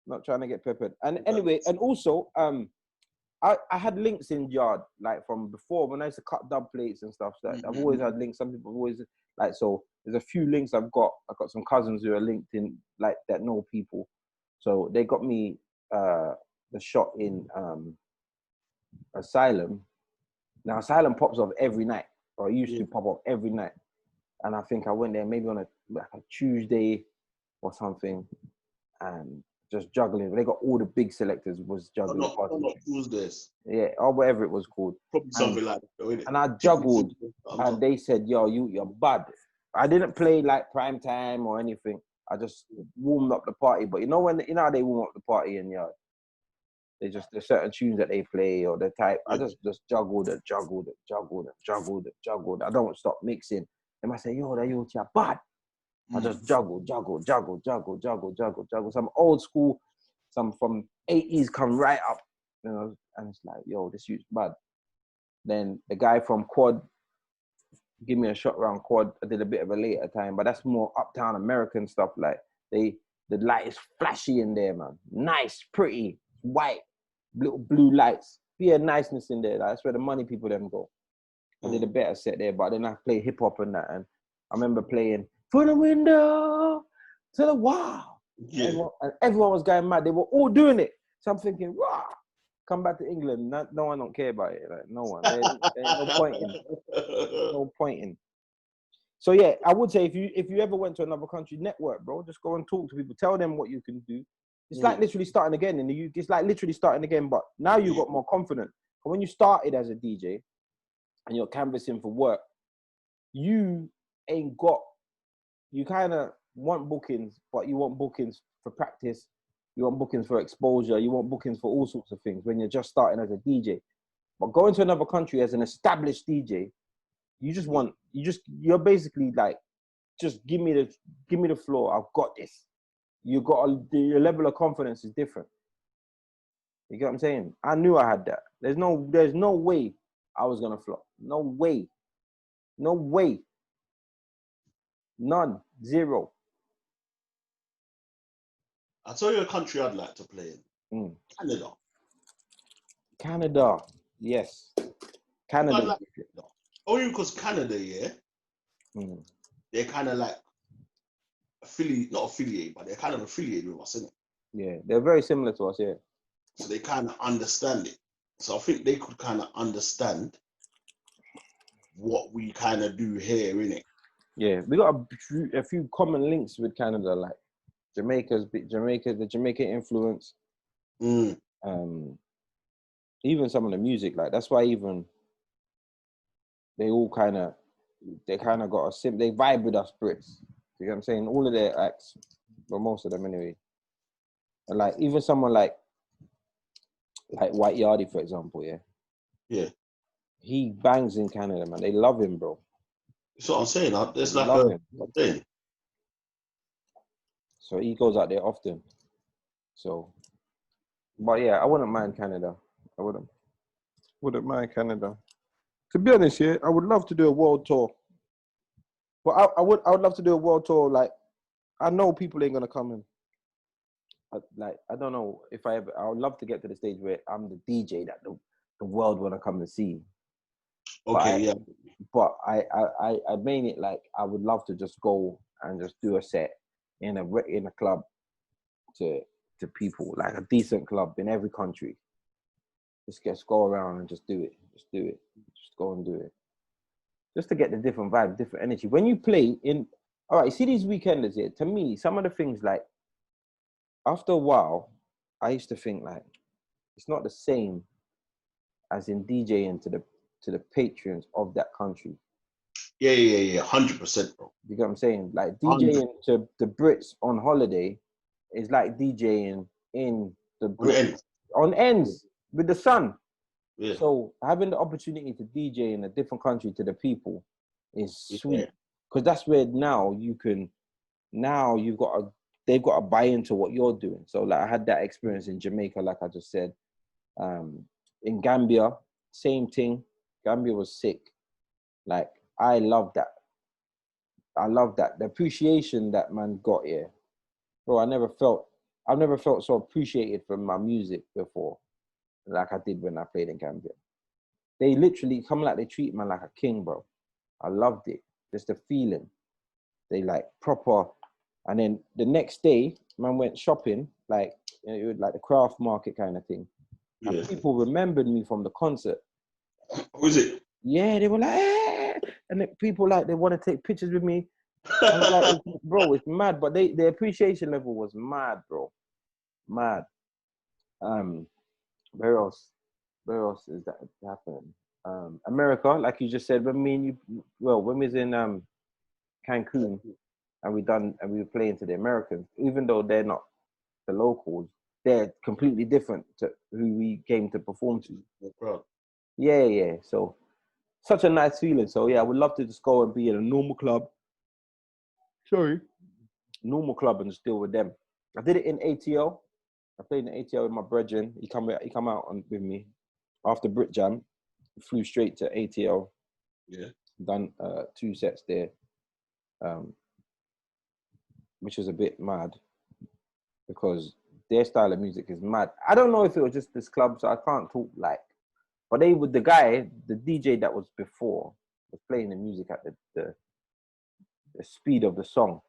Not trying to get peppered. And anyway, and also, I had links in Yard, like from before when I used to cut dub plates and stuff. So I've always had links. Some people have always, like, so there's a few links I've got some cousins who are linked in, like, that know people. So they got me the shot in Asylum. Now Asylum pops off every night, or it used to pop up every night. And I think I went there maybe on a Tuesday or something, and just juggling. They got all the big selectors was juggling. Not Tuesdays. Yeah, or whatever it was called. Probably something like that. And I juggled, and they said, "Yo, you're bad." I didn't play like prime time or anything. I just warmed up the party. But you know how they warm up the party in yard. There's certain tunes that they play or the type. I just juggled it. I don't stop mixing. They might say, "Yo, that you bad." I just juggle. Some old school, some from 80s come right up, you know, and it's like, yo, this youth's bad. Then the guy from Quad give me a shot around Quad. I did a bit of a later time, but that's more uptown American stuff. Like the light is flashy in there, man. Nice, pretty, white, little blue lights. Be a niceness in there. That's where the money people them go. I did a better set there, but then I play hip hop and that, and I remember playing "From the Window to the Wall." Yeah. Everyone was going mad. They were all doing it. So I'm thinking, wow, come back to England. No one don't care about it. Like, no one. There's no pointing. No pointing. So yeah, I would say if you ever went to another country, network, bro. Just go and talk to people. Tell them what you can do. It's like literally starting again in the UK. It's like literally starting again, but now you got more confidence. But when you started as a DJ and you're canvassing for work, you kind of want bookings, but you want bookings for practice, you want bookings for exposure, you want bookings for all sorts of things when you're just starting as a DJ. But going to another country as an established DJ, you're basically like, just give me the floor, I've got this. Your level of confidence is different. You get what I'm saying? I knew I had that. There's no way I was gonna flop. No way. None. Zero. I'll tell you a country I'd like to play in. Canada. Yes. Canada. Only because Canada, they're kind of like not affiliated, but they're kind of affiliated with us, isn't it? Yeah, they're very similar to us, yeah. So they kind of understand it. So I think they could kind of understand what we kind of do here, innit? Yeah, we got a few common links with Canada, like the Jamaican influence. Even some of the music, like that's why even they kind of got they vibe with us Brits. You know what I'm saying? All of their acts, but most of them anyway. And like even someone like White Yardie, for example, yeah, he bangs in Canada, man. They love him, bro. That's what I'm saying. There's like a thing. So he goes out there often. So, but yeah, I wouldn't mind Canada. I wouldn't mind Canada. To be honest, yeah, I would love to do a world tour. But I would love to do a world tour. Like, I know people ain't gonna come in. I don't know if I would love to get to the stage where I'm the DJ that the world wanna come and see. Okay, But I mean it like I would love to just go and just do a set in a club to people, like a decent club in every country. Just go around and just do it. Just go and do it. Just to get the different vibe, different energy. When you play all right, see these weekenders here, to me, some of the things like, after a while, I used to think like, it's not the same as in DJing to the patrons of that country. Yeah, 100%, bro. You get what I'm saying? Like DJing to the Brits on holiday is like DJing in the Brits on ends with the sun. Yeah. So having the opportunity to DJ in a different country to the people is sweet, because that's where they've got to buy into what you're doing. So like I had that experience in Jamaica, like I just said. In Gambia, same thing. Gambia was sick. Like I love that. The appreciation that man got here. Bro, I've never felt so appreciated for my music before, like I did when I played in Gambia. They literally come like they treat man like a king, bro. I loved it. Just the feeling. They like proper. And then the next day, man went shopping like it was like the craft market kind of thing. Yeah. And people remembered me from the concert. Was it? Yeah, they were like, eh. And people like they want to take pictures with me. I was like, bro, it's mad. But the appreciation level was mad, bro. Mad. Where else? Where else is that happening? America, like you just said, when we was in Cancun and we were playing to the Americans, even though they're not the locals, they're completely different to who we came to perform to. Yeah. So such a nice feeling. So yeah, I would love to just go and be in a normal club. Normal club and just deal with them. I did it in ATL. I played in ATL with my brethren. He come out with me after Brit Jam. Flew straight to ATL. Yeah. Done 2 sets there, which was a bit mad because their style of music is mad. I don't know if it was just this club, so I can't talk like. But the DJ that was before was playing the music at the speed of the song,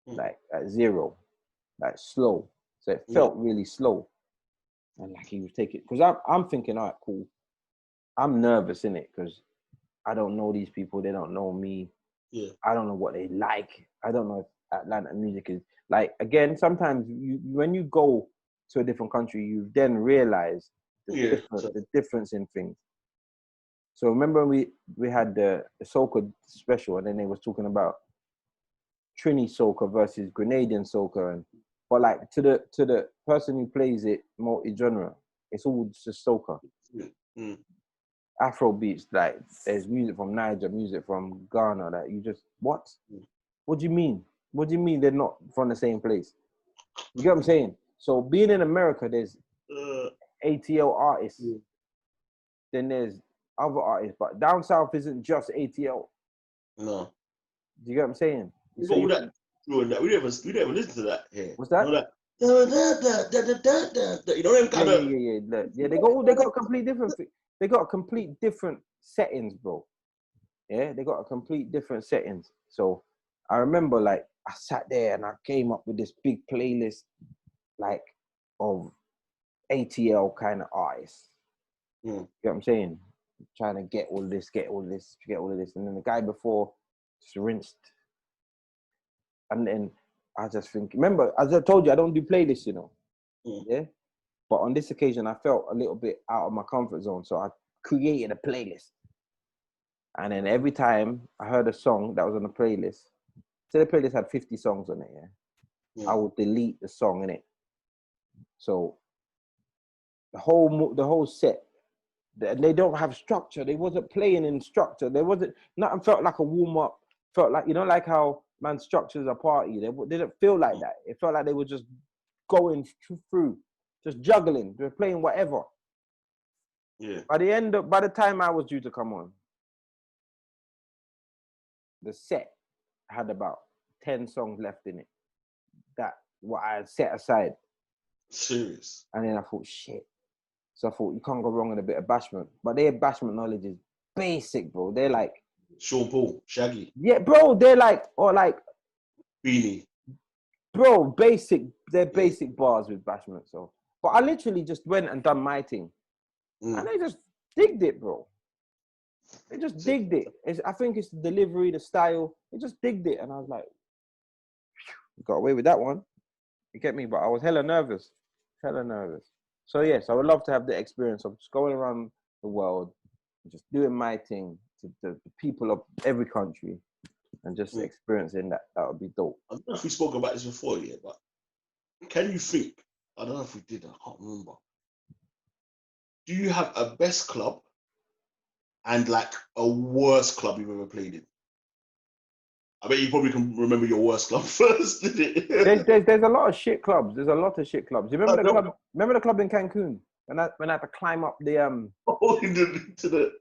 like at 0, like slow. So it felt really slow. And like he was taking, because I'm thinking, all right, cool. I'm nervous in it because I don't know these people. They don't know me. Yeah. I don't know what they like. I don't know if Atlanta music is like, again, sometimes when you go to a different country, you then realize the difference in things. So remember we had the soca special, and then they was talking about Trini soca versus Grenadian soca, but like to the person who plays it multi-genre, it's all just soca. Afro beats, like there's music from Niger, music from Ghana, that you just what? What do you mean? What do you mean they're not from the same place? You get what I'm saying? So being in America, there's ATL artists, then there's other artists, but down south isn't just ATL. No. Do you get what I'm saying? We got all that. We never listen to that here. What's that? You know them kind of. Yeah. They got complete different. They got complete different settings, bro. Yeah, they got a complete different settings. So I remember, like, I sat there and I came up with this big playlist, like, of ATL kind of artists. You know what I'm saying? Trying to get all this. And then the guy before just rinsed. And then I just think, remember, as I told you, I don't do playlists, you know. Yeah. But on this occasion, I felt a little bit out of my comfort zone. So I created a playlist. And then every time I heard a song that was on the playlist, say the playlist had 50 songs on it, I would delete the song in it. So the whole set, they don't have structure. They wasn't playing in structure. There wasn't, nothing felt like a warm-up. Felt like, you know, like how man structures a party. They didn't feel like that. It felt like they were just going through, just juggling. They were playing whatever. Yeah. By the time I was due to come on, the set had about 10 songs left in it. That what I had set aside. Serious. And then I thought, shit. So I thought, you can't go wrong with a bit of bashment. But their bashment knowledge is basic, bro. They're like Sean Paul, Shaggy. Yeah, bro. They're like, or like Beanie. Bro, basic. They're basic bars with bashment. So, but I literally just went and done my thing, and they just digged it, bro. They just digged it. I think it's the delivery, the style. They just digged it, and I was like, got away with that one. You get me? But I was hella nervous. So yes, I would love to have the experience of just going around the world, and just doing my thing to the people of every country, and just experiencing that. That would be dope. I don't know if we spoke about this before yet, but can you think? I don't know if we did. I can't remember. Do you have a best club and like a worst club you've ever played in? I bet you probably can remember your worst club first, didn't it? There's a lot of shit clubs. There's a lot of shit clubs. You remember the club? Remember the club in Cancun? When I had to climb up the into the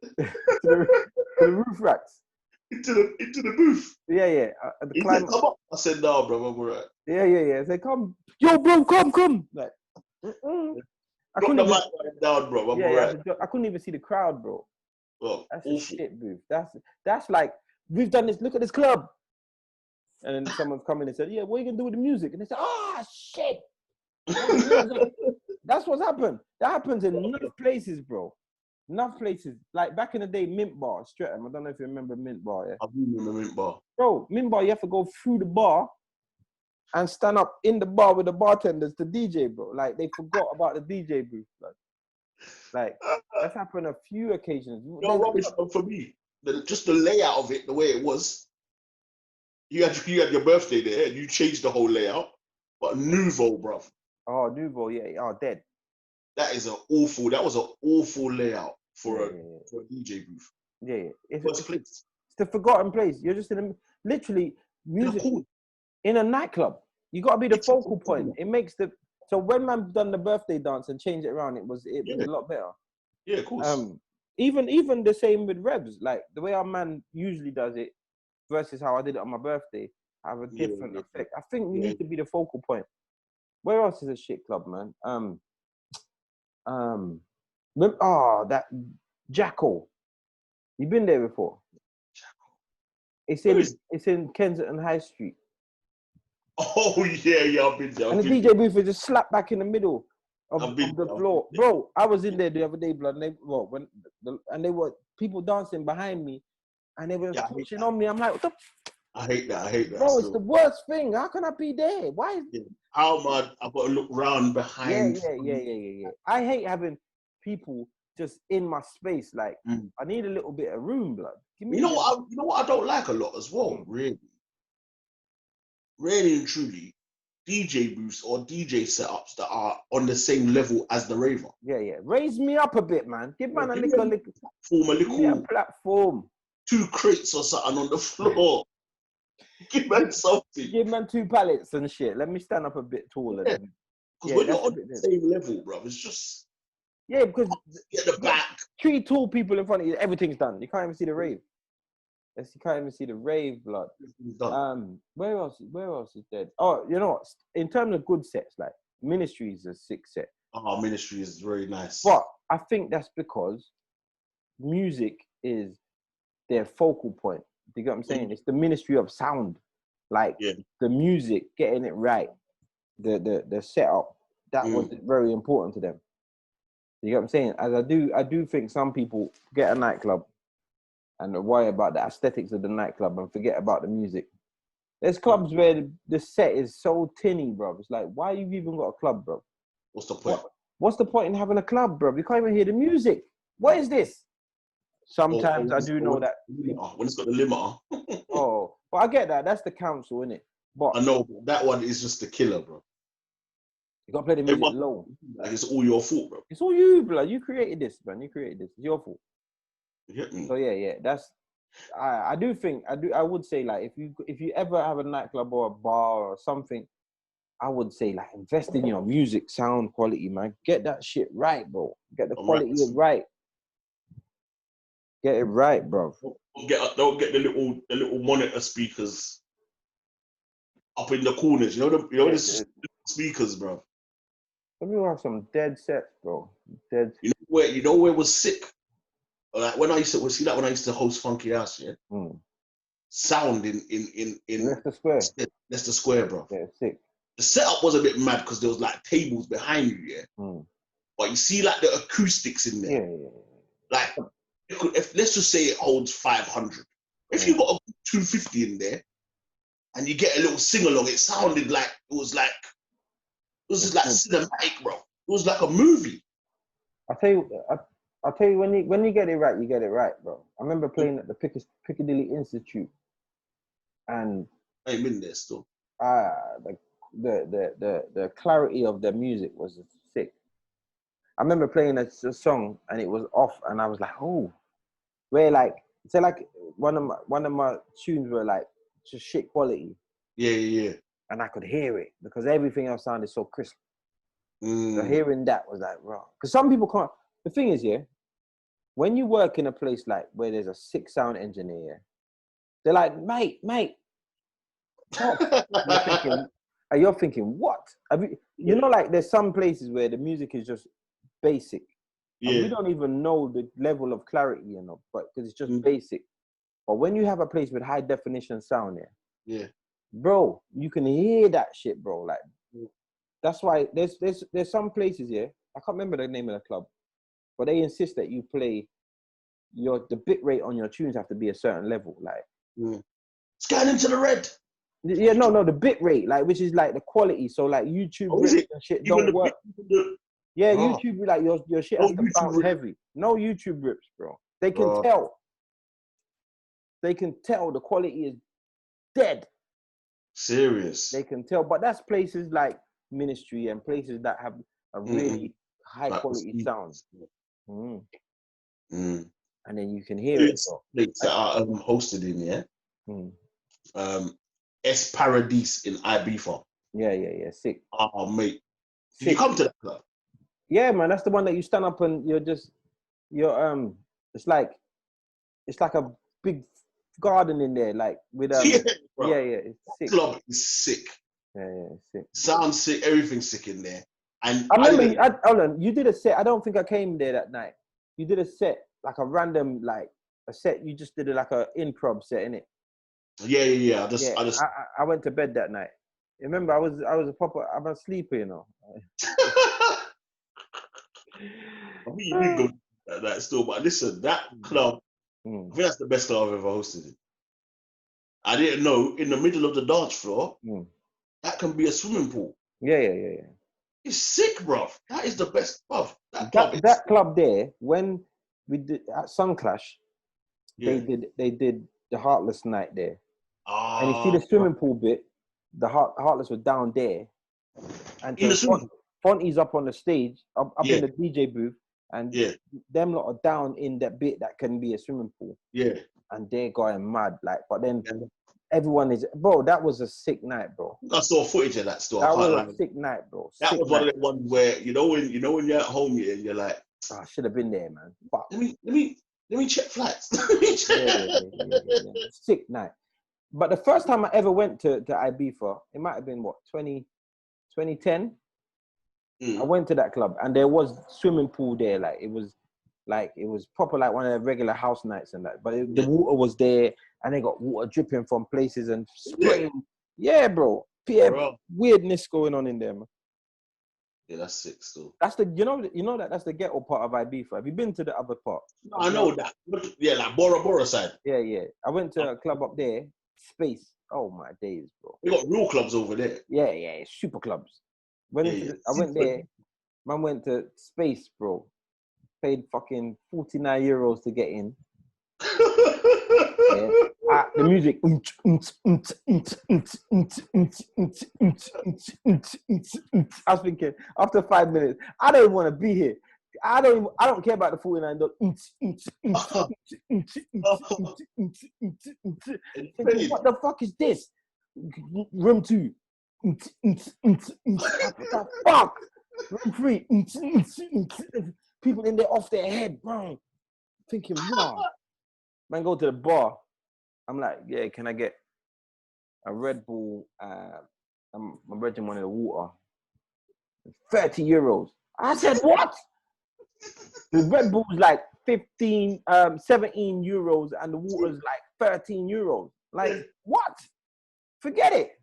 roof racks. Into the booth. Yeah. He said, come up. I said, no, bro, I'm all right. Yeah. They come, yo, bro, come. Like, I couldn't even down, bro. I'm all right. I couldn't even see the crowd, bro. Well, that's a shit booth. That's like, we've done this. Look at this club. And then someone's come in and said, yeah, what are you gonna do with the music? And they said, shit. That's what's happened. That happens in enough places, bro. Enough places. Like back in the day, Mint Bar, Streatham. I don't know if you remember Mint Bar, yeah? I do remember Mint Bar. Bro, Mint Bar, you have to go through the bar and stand up in the bar with the bartenders to DJ, bro. Like, they forgot about the DJ booth. Like that's happened a few occasions. No, rubbish for me. Just the layout of it, the way it was. You had your birthday there, and you changed the whole layout. But Nouveau, bruv. Oh, Nouveau, yeah. Oh, dead. That was an awful layout for a DJ booth. Yeah. It's the forgotten place. You're just literally music in a nightclub. You got to be the focal point. It makes so when man done the birthday dance and changed it around, it was a lot better. Yeah, of course. Even the same with Rebs, like the way our man usually does it versus how I did it on my birthday, have a different effect. I think we need to be the focal point. Where else is a shit club, man? That Jackal. You been there before? It's in Kensington High Street. Oh yeah, I've been there. And the DJ booth is just slapped back in the middle of the floor. Bro, I was in there the other day, blood, and they were people dancing behind me, and they were pushing on me. I'm like, what the? I hate that. Bro, it's the worst thing. How can I be there? Why? How mad? I've got to look round behind. Yeah. I hate having people just in my space. Like, I need a little bit of room, blood. You know what I don't like a lot as well, really and truly, DJ booths or DJ setups that are on the same level as the raver. Yeah. Raise me up a bit, man. Give man a little platform. 2 crates or something on the floor. Give man something. Give man 2 pallets and shit. Let me stand up a bit taller. Because when you're on the same level, bro, it's just... Yeah, because... Get the back. 3 tall people in front of you, everything's done. You can't even see the rave. You can't even see the rave, blood. Where else is dead? Oh, you know what? In terms of good sets, like Ministry is a 6 set. Oh, Ministry is very nice. But I think that's because music is their focal point. Do you get what I'm saying? It's the ministry of sound. Like the music, getting it right, the setup, that was very important to them. You get what I'm saying? As I do think some people get a nightclub and worry about the aesthetics of the nightclub and forget about the music. There's clubs where the set is so tinny, bro. It's like, why you even got a club, bro? What's the point? What's the point in having a club, bro? You can't even hear the music. What is this? Sometimes I do know that. When it's got the limiter. But I get that. That's the council, innit? But I know that one is just the killer, bro. You gotta play the music low. Like it's all your fault, bro. It's all you, bro. You created this, man. You created this. It's your fault. You get me? So yeah. That's. I do think I would say, like, if you ever have a nightclub or a bar or something, I would say, like, invest in your music sound quality, man. Get that shit right, bro. Get the quality right. Get it right, bro. Don't get the little monitor speakers up in the corners. You know the speakers, bro. Let me have some dead sets, bro. Dead. You know where was sick? Like when I used to host Funky House, sound in Leicester Square. Leicester Square, bro. Yeah, sick. The setup was a bit mad because there was like tables behind you, but you see like the acoustics in there. Yeah. Like if let's just say it holds 500. If you got a 250 in there and you get a little sing along, it sounded like it was just like cinematic, bro. It was like a movie. I'll tell you when you get it right, you get it right, bro. I remember playing at the Piccadilly Institute, and I ain't been there still. The clarity of the music was sick. I remember playing a song and it was off, and I was like, oh, where like one of my tunes were like just shit quality. Yeah. And I could hear it because everything else sounded so crisp. So hearing that was like, raw. Because some people can't. The thing is, when you work in a place like where there's a 6 sound engineer, they're like, mate, stop. You're thinking, what? You know, like there's some places where the music is just basic. Yeah. And we don't even know the level of clarity, but because it's just basic. But when you have a place with high definition sound bro, you can hear that shit, bro. Like, That's why there's some places, yeah. I can't remember the name of the club, but they insist that you play the bit rate on your tunes have to be a certain level, like. Scan into the red. Yeah, no, the bit rate, like, which is like the quality. So like YouTube rips and shit don't work. Yeah, YouTube, like your shit has to bounce heavy. No YouTube rips, bro. They can tell. They can tell the quality is dead. Serious. They can tell, but that's places like Ministry and places that have a really high quality sound. And then you can hear it. Places that are hosted in, yeah. S Paradise in Ibiza. Yeah, sick. Oh, mate. Did you come to that club? Yeah, man, that's the one that you stand up and it's like a big garden in there, like with it's sick. Club is sick. Yeah, it's sick. Sounds sick, everything's sick in there. And I remember hold on, you did a set. I don't think I came there that night. You did a set, like a random, like a set. You just did it like a improv set, innit? Yeah. I went to bed that night. Remember, I was a sleeper, you know. I think you did go that still, but listen, that club, I think that's the best club I've ever hosted in. I didn't know in the middle of the dance floor, that can be a swimming pool. Yeah. It's sick, bruv. That is the best, bruv. That club there, when we did at Sunclash, they did the Heartless night there. And you see the swimming pool bit, the Heartless was down there. And Fonty's up on the stage, up in the DJ booth, and them lot are down in that bit that can be a swimming pool. Yeah. And they're going mad, like, but then everyone is, bro, that was a sick night, bro. I saw footage of that still. That was a sick night, bro. That was one of the ones where, you know when you're at home, you're like, I should have been there, man. Fuck. Let me check flights. Yeah. Sick night. But the first time I ever went to Ibiza, it might have been 2010. I went to that club and there was swimming pool there. It was proper like one of the regular house nights and that. But the water was there and they got water dripping from places and spraying. Yeah, bro. Weirdness going on in there, man. Yeah, that's sick still. That's that's the ghetto part of Ibiza. Have you been to the other part? No, I know that. Yeah, like Bora Bora side. Yeah. I went to a club up there, Space. Oh my days, bro. We got real clubs over there. Yeah, super clubs. I went there. Man went to Space, bro. Paid fucking 49 euros to get in. The music. I was thinking, after 5 minutes, I don't want to be here. I don't care about the 49 dollars. What the fuck is this? Room 2. What the fuck? Room 3. People in there off their head, bro. Thinking, wow. Man, go to the bar. I'm like, yeah, can I get a Red Bull? My brethren wanted a water. 30 euros. I said, what? The Red Bull's like 17 euros and the water's like 13 euros. Like, what? Forget it.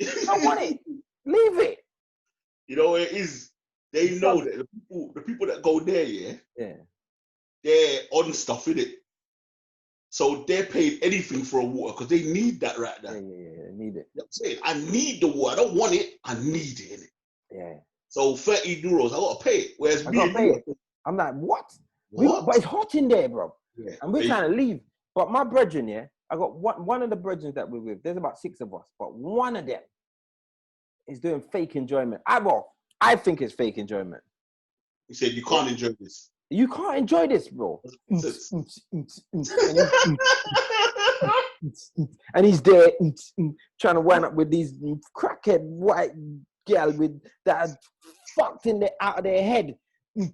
I don't want it. Leave it. You know what it is? They know that the people that go there, they're on stuff, innit? So they're paying anything for a water because they need that right now. Yeah, they need it. You know what I'm saying? I need the water. I don't want it. I need it, innit? Yeah. So 30 euros, I gotta pay it. Whereas I'm like, what? But it's hot in there, bro. Yeah. And we're trying to leave. But my brethren, I got one of the brethren that we're with. There's about 6 of us, but one of them is doing fake enjoyment. I think it's fake enjoyment. He said, you can't enjoy this. You can't enjoy this, bro. And he's there trying to wind up with these crackhead white girl with that fucked out of their head. Man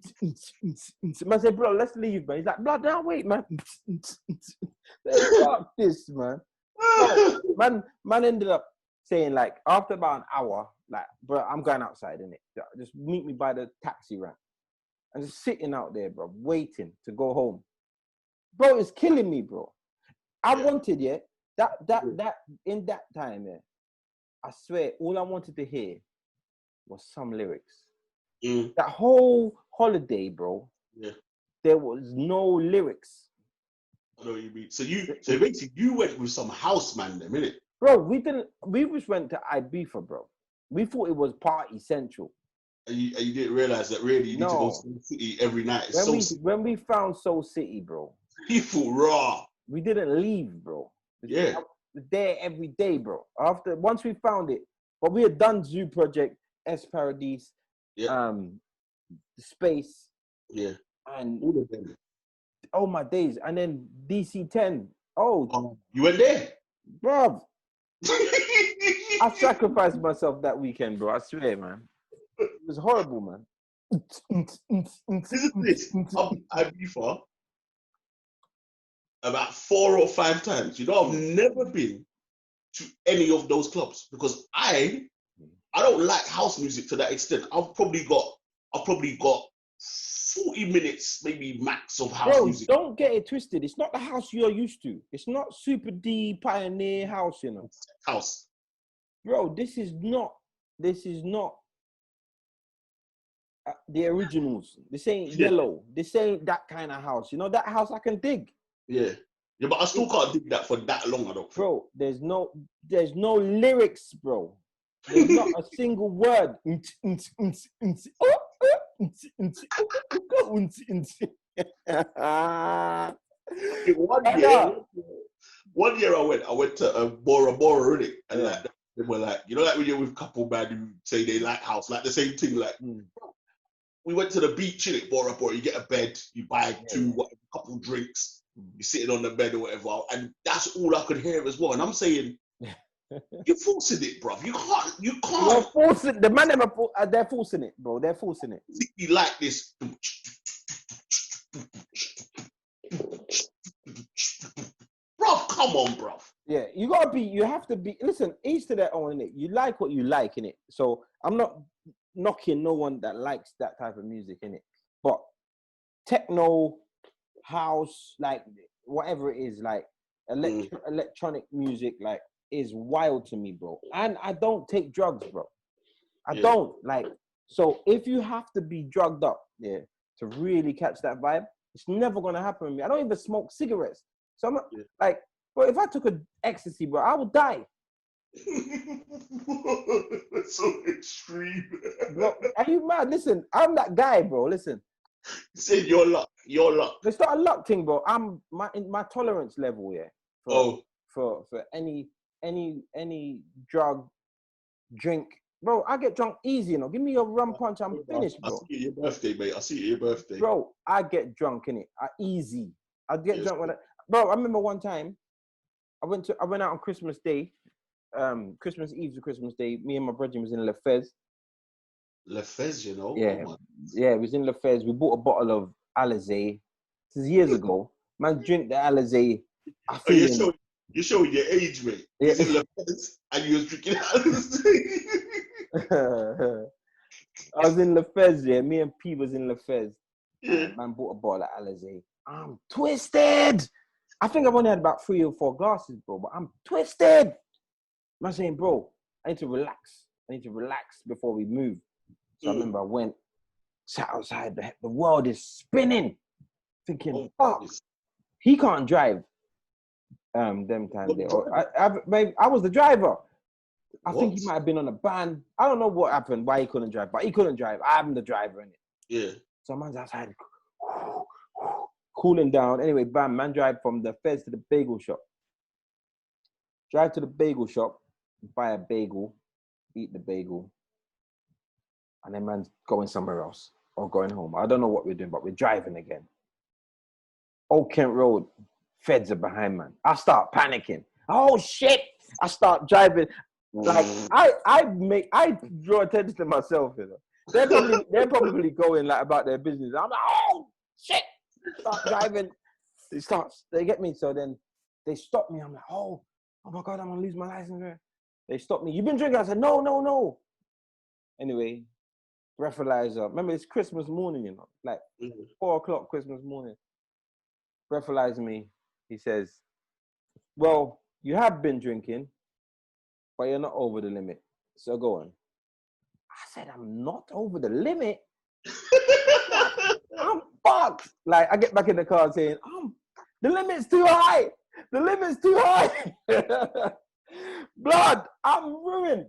said, bro, let's leave, man. He's like, bro, don't wait, man. Fuck this, man. Man ended up saying, like, after about an hour, like, bro, I'm going outside, innit? Just meet me by the taxi rank. And just sitting out there, bro, waiting to go home. Bro, it's killing me, bro. I wanted, that in that time, I swear, all I wanted to hear was some lyrics. Mm. That whole holiday, bro. Yeah. There was no lyrics. I know what you mean. So basically you went with some house man then, innit? Bro, we just went to Ibiza, bro. We thought it was party central. And you didn't realize that really you need to go to Soul City every night. It's when we found Soul City, bro. People raw. We didn't leave, bro. Yeah. There every day, bro. Once we found it, but we had done Zoo Project, S Paradise, the Space. Yeah. And all of them. Oh my days. And then DC10. Oh, you went there? Bro. I sacrificed myself that weekend, bro. I swear, man. It was horrible, man. Isn't this? I've been for about 4 or 5 times. You know, I've never been to any of those clubs because I don't like house music to that extent. I've probably got 40 minutes, maybe max of house music. Don't get it twisted. It's not the house you're used to. It's not Super D Pioneer house, you know. House. Bro, this is not the originals. This ain't yellow. This ain't that kind of house. You know, that house I can dig. Yeah. Yeah, but I still can't dig that for that long, I don't think. Bro, there's no lyrics, bro. There's not a single word. One year I went to Bora Bora, innit? And like they were like, you know, like when you're with a couple man who say they like house, like the same thing. Like we went to the beach, innit? Bora Bora, you get a bed, you buy a couple drinks, you're sitting on the bed or whatever, and that's all I could hear as well. And I'm saying, you're forcing it, bruv. You can't. You're forcing the man. They're forcing it, bro. They're forcing it. You like this. Bruv, come on, bruv. Yeah, you have to be, listen, each to their own, innit? You like what you like, innit? So I'm not knocking no one that likes that type of music, innit? But techno, house, like whatever it is, like electronic music, like, is wild to me, bro. And I don't take drugs, bro. I don't. Like, so if you have to be drugged up, to really catch that vibe, it's never gonna happen with me. I don't even smoke cigarettes. So I'm like, bro, if I took an ecstasy, bro, I would die. That's so extreme. Bro, are you mad? Listen, I'm that guy, bro. Listen. Say your luck. It's not a luck thing, bro. I'm my tolerance level, for any drug, drink, bro. I get drunk easy, you know. Give me a rum punch, I'm finished, bro. I see it your birthday, mate. I see it your birthday, bro. I get drunk in it. Easy. I get drunk when bro. I remember one time, I went out on Christmas Day, Christmas Eve to Christmas Day. Me and my brother was in Le Fez. Le Fez, you know. Yeah, it was in Le Fez. We bought a bottle of Alizé. This is years ago. Man, drink the Alizé. You're showing your age, mate. Yeah. In Le Fez and you was drinking Alizé. I was in Le Fez, me and P was in Le Fez. Yeah. Man bought a bottle of Alizé. I'm twisted. I think I've only had about 3 or 4 glasses, bro, but I'm twisted. I'm saying, bro, I need to relax. Before we move. So I remember I went, sat outside, the world is spinning. Thinking, fuck, he can't drive. Them times there. I was the driver. I think he might have been on a ban. I don't know what happened, why he couldn't drive, but he couldn't drive. I'm the driver in it. Yeah. So man's outside, cooling down. Anyway, bam, man drive from the Fez to the bagel shop. Drive to the bagel shop, buy a bagel, eat the bagel, and then man's going somewhere else or going home. I don't know what we're doing, but we're driving again. Old Kent Road, Feds are behind, man. I start panicking. Oh shit! I start driving. Like I draw attention to myself, you know. They're probably going like about their business. I'm like, oh shit! Start driving. They get me. So then they stop me. I'm like, oh my God, I'm gonna lose my license. They stop me. You been drinking? I said, no. Anyway, breathalyzer. Remember, it's Christmas morning, you know, like 4 o'clock Christmas morning. Breathalyze me. He says, well, you have been drinking, but you're not over the limit. So go on. I said, I'm not over the limit. I'm fucked. Like, I get back in the car saying, the limit's too high. The limit's too high. Blood, I'm ruined.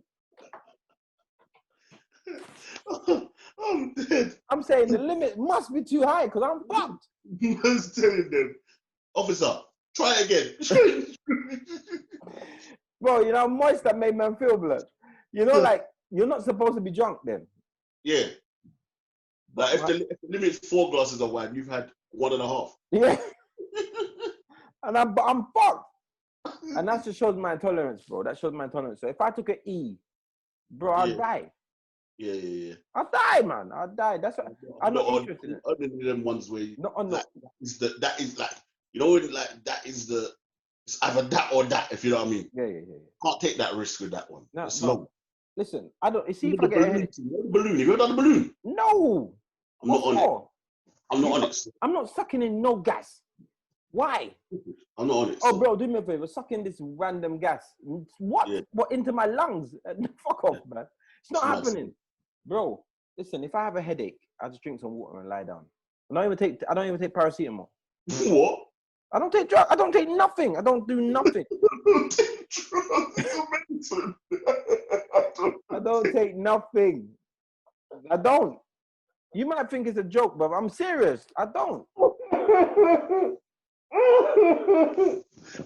I'm dead. I'm saying the limit must be too high because I'm fucked. I was telling them, officer, try again. Bro, you know how moist that made man feel, blood. You know, like, you're not supposed to be drunk then. Yeah. Like, if the limit's 4 glasses of wine, you've had 1.5. Yeah. And I'm fucked. And that just shows my intolerance, bro. That shows my intolerance. So if I took an E, bro, I'd die. Yeah. I'd die, man. I'd die. That's what I'm not interested in. Other than them ones where not on like, that is like, you know, like that is the, it's either that or that, if you know what I mean. Yeah. Can't take that risk with that one. No, it's slow. Listen, I don't. You see, if the I get balloon. Have you ever done the balloon? No. I'm not on it. I'm not on it. I'm not sucking in no gas. Why? I'm not on it. Oh, bro, do me a favor. Sucking this random gas. What? Yeah. What into my lungs? Fuck off, man. It's not happening, Nice. bro. Listen, if I have a headache, I just drink some water and lie down. I don't even take paracetamol. What? I don't take drugs. I don't take nothing. I don't do nothing. I don't take nothing. I don't. You might think it's a joke, but I'm serious. I don't.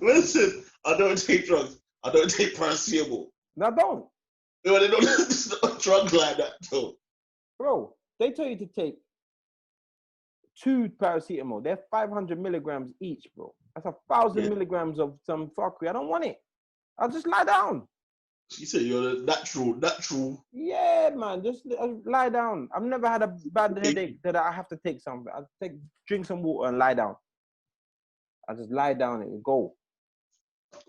Listen, I don't take drugs. I don't take paracetamol. No, I don't. No, they don't. It's not a drug like that, though. Bro, they tell you to take 2 paracetamol. They're 500 milligrams each, bro. That's 1,000 milligrams of some fuckery. I don't want it. I'll just lie down. She said you're the natural. Yeah, man, just lie down. I've never had a bad headache that I have to take something. I drink some water and lie down. I just lie down. It will go.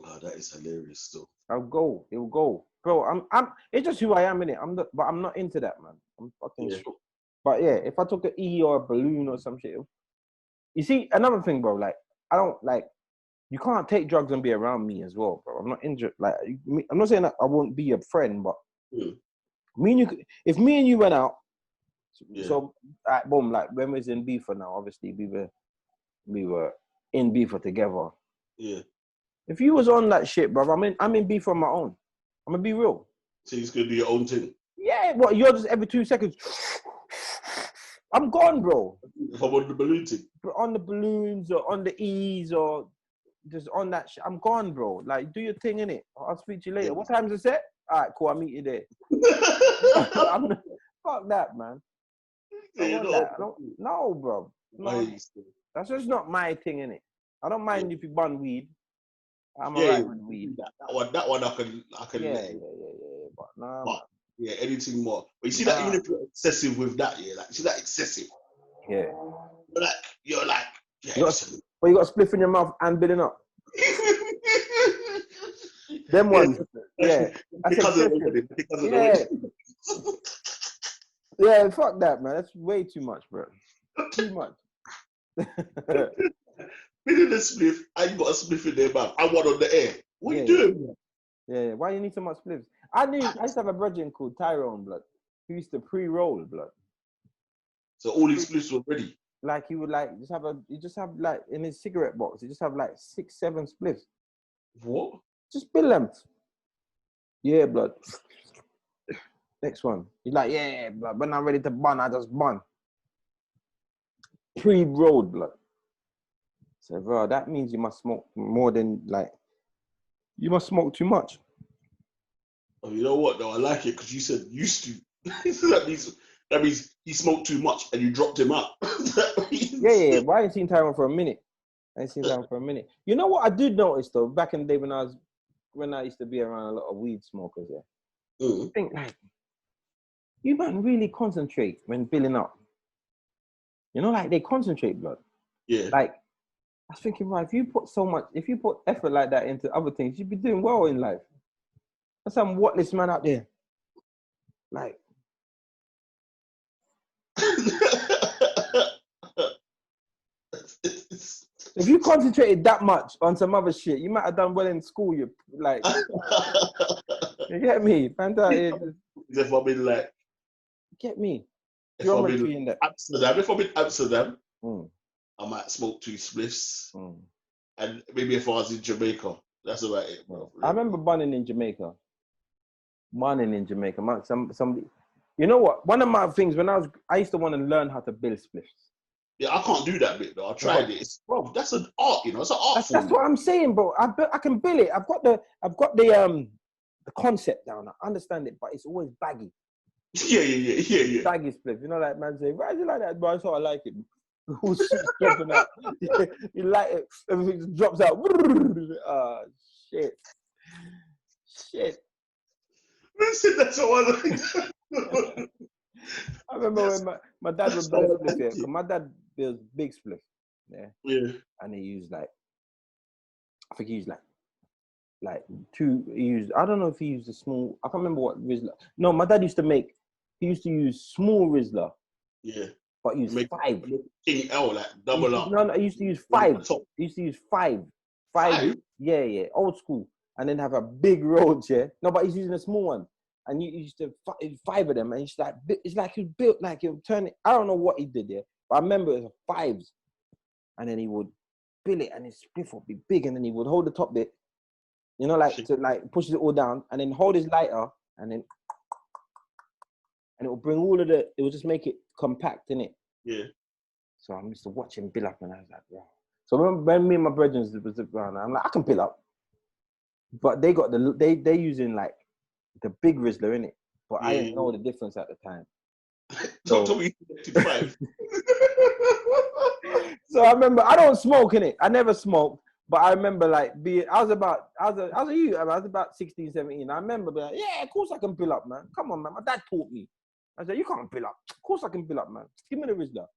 Oh, that is hilarious, though. I'll go. It will go, bro. It's just who I am, innit? But I'm not into that, man. I'm fucking shook. But yeah, if I took an E or a balloon or some shit, you see, another thing, bro. Like, I don't like. You can't take drugs and be around me as well, bro. I'm not injured. Like, I'm not saying that I won't be a friend, but me and you, if me and you went out, so boom, like when we was in Beaver now, obviously we were in Beaver together. Yeah. If you was on that shit, bro, I'm in Beaver on my own. I'm gonna be real. So you're gonna do your own thing. Yeah, what? You're just every 2 seconds. I'm gone, bro. If I'm on the balloon thing. On the balloons or on the E's or just on that shit. I'm gone, bro. Like, do your thing, innit? I'll speak to you later. What time's the set? All right, cool. I'll meet you there. Fuck that, man. No, bro. No. That's just not my thing, innit? I don't mind if you burn weed. I'm alright with weed. That one I can Yeah. But nah, but, yeah, anything more. But you see that even if you're excessive with that, like, see that excessive. Yeah. You're like, But you got a spliff in your mouth and building up. Them ones. Yeah. Yeah, fuck that, man. That's way too much, bro. Too much. Meaning the spliff, I got a spliff in their mouth. I want on the air. What are you doing, man? Yeah, why you need so much spliffs? I used to have a brother called Tyrone, blood, who used to pre-roll, blood. So all his spliffs were ready? Like, he would just have like, in his cigarette box, he just have like 6, 7 spliffs. What? Just bill them. Yeah, blood. Next one. He's like, yeah, blood. When I'm ready to bun, I just bun. Pre-rolled, blood. So, bro, that means you must smoke more than, like, you must smoke too much. Oh, you know what, though? I like it because you said used to. that means he smoked too much and you dropped him out. Yeah. Well, I ain't seen Tyrone for a minute. You know what I did notice, though, back in the day when I used to be around a lot of weed smokers, I think, like, you man really concentrate when billing up. You know, like, they concentrate, blood. Yeah. Like, I was thinking, right, if you put effort like that into other things, you'd be doing well in life. There's some whatless man out there. Like, if you concentrated that much on some other shit, you might have done well in school. You like, you get me? If I'm in like Get me. If I'm Geometry in in that. Amsterdam, Mm. I might smoke 2 spliffs. Mm. And maybe if I was in Jamaica, that's about it, bro. I remember bunning in Jamaica. Somebody, you know what? One of my things when I used to want to learn how to build spliffs. Yeah, I can't do that bit though. I tried it. Bro, that's an art, you know. It's an art form. That's what I'm saying, bro. I can build it. I've got the concept down. I understand it, but it's always baggy. Yeah. Baggy spliff. You know, like man say, why do you like that, bro? That's how I like it. All shit's dropping out. You like it, everything just drops out. Shit. Listen, that's how I like. I remember when my dad would build a spliff here, because my dad builds big spliff. Yeah. And he used I think he used like 2. I don't know if he used a small. I can't remember what Rizzler. No, my dad used to use small Rizzler. Yeah. But use 5. King L, like double up. No, I used to use 5. I used to use 5. 5. Yeah. Old school. And then have a big road, yeah. No, but he's using a small one. And you used to 5 of them. And it's like he built, like he'll turn it. I don't know what he did there. But I remember it was 5s. And then he would build it and his spliff would be big. And then he would hold the top bit. You know, pushes it all down. And then hold his lighter. And then it will bring it will just make it compact, innit? Yeah. So I used to watch him build up and I was like, wow. So when me and my brethren was around, I'm like, I can build up. But they got they using like the big Rizzler, innit? But I didn't know the difference at the time. Talk to me 5. So I remember, I don't smoke, innit? I never smoked. But I remember I was about 16, 17. I remember being like, yeah, of course I can build up, man. Come on, man. My dad taught me. I said, you can't build up. Of course I can build up, man. Give me the Rizzler.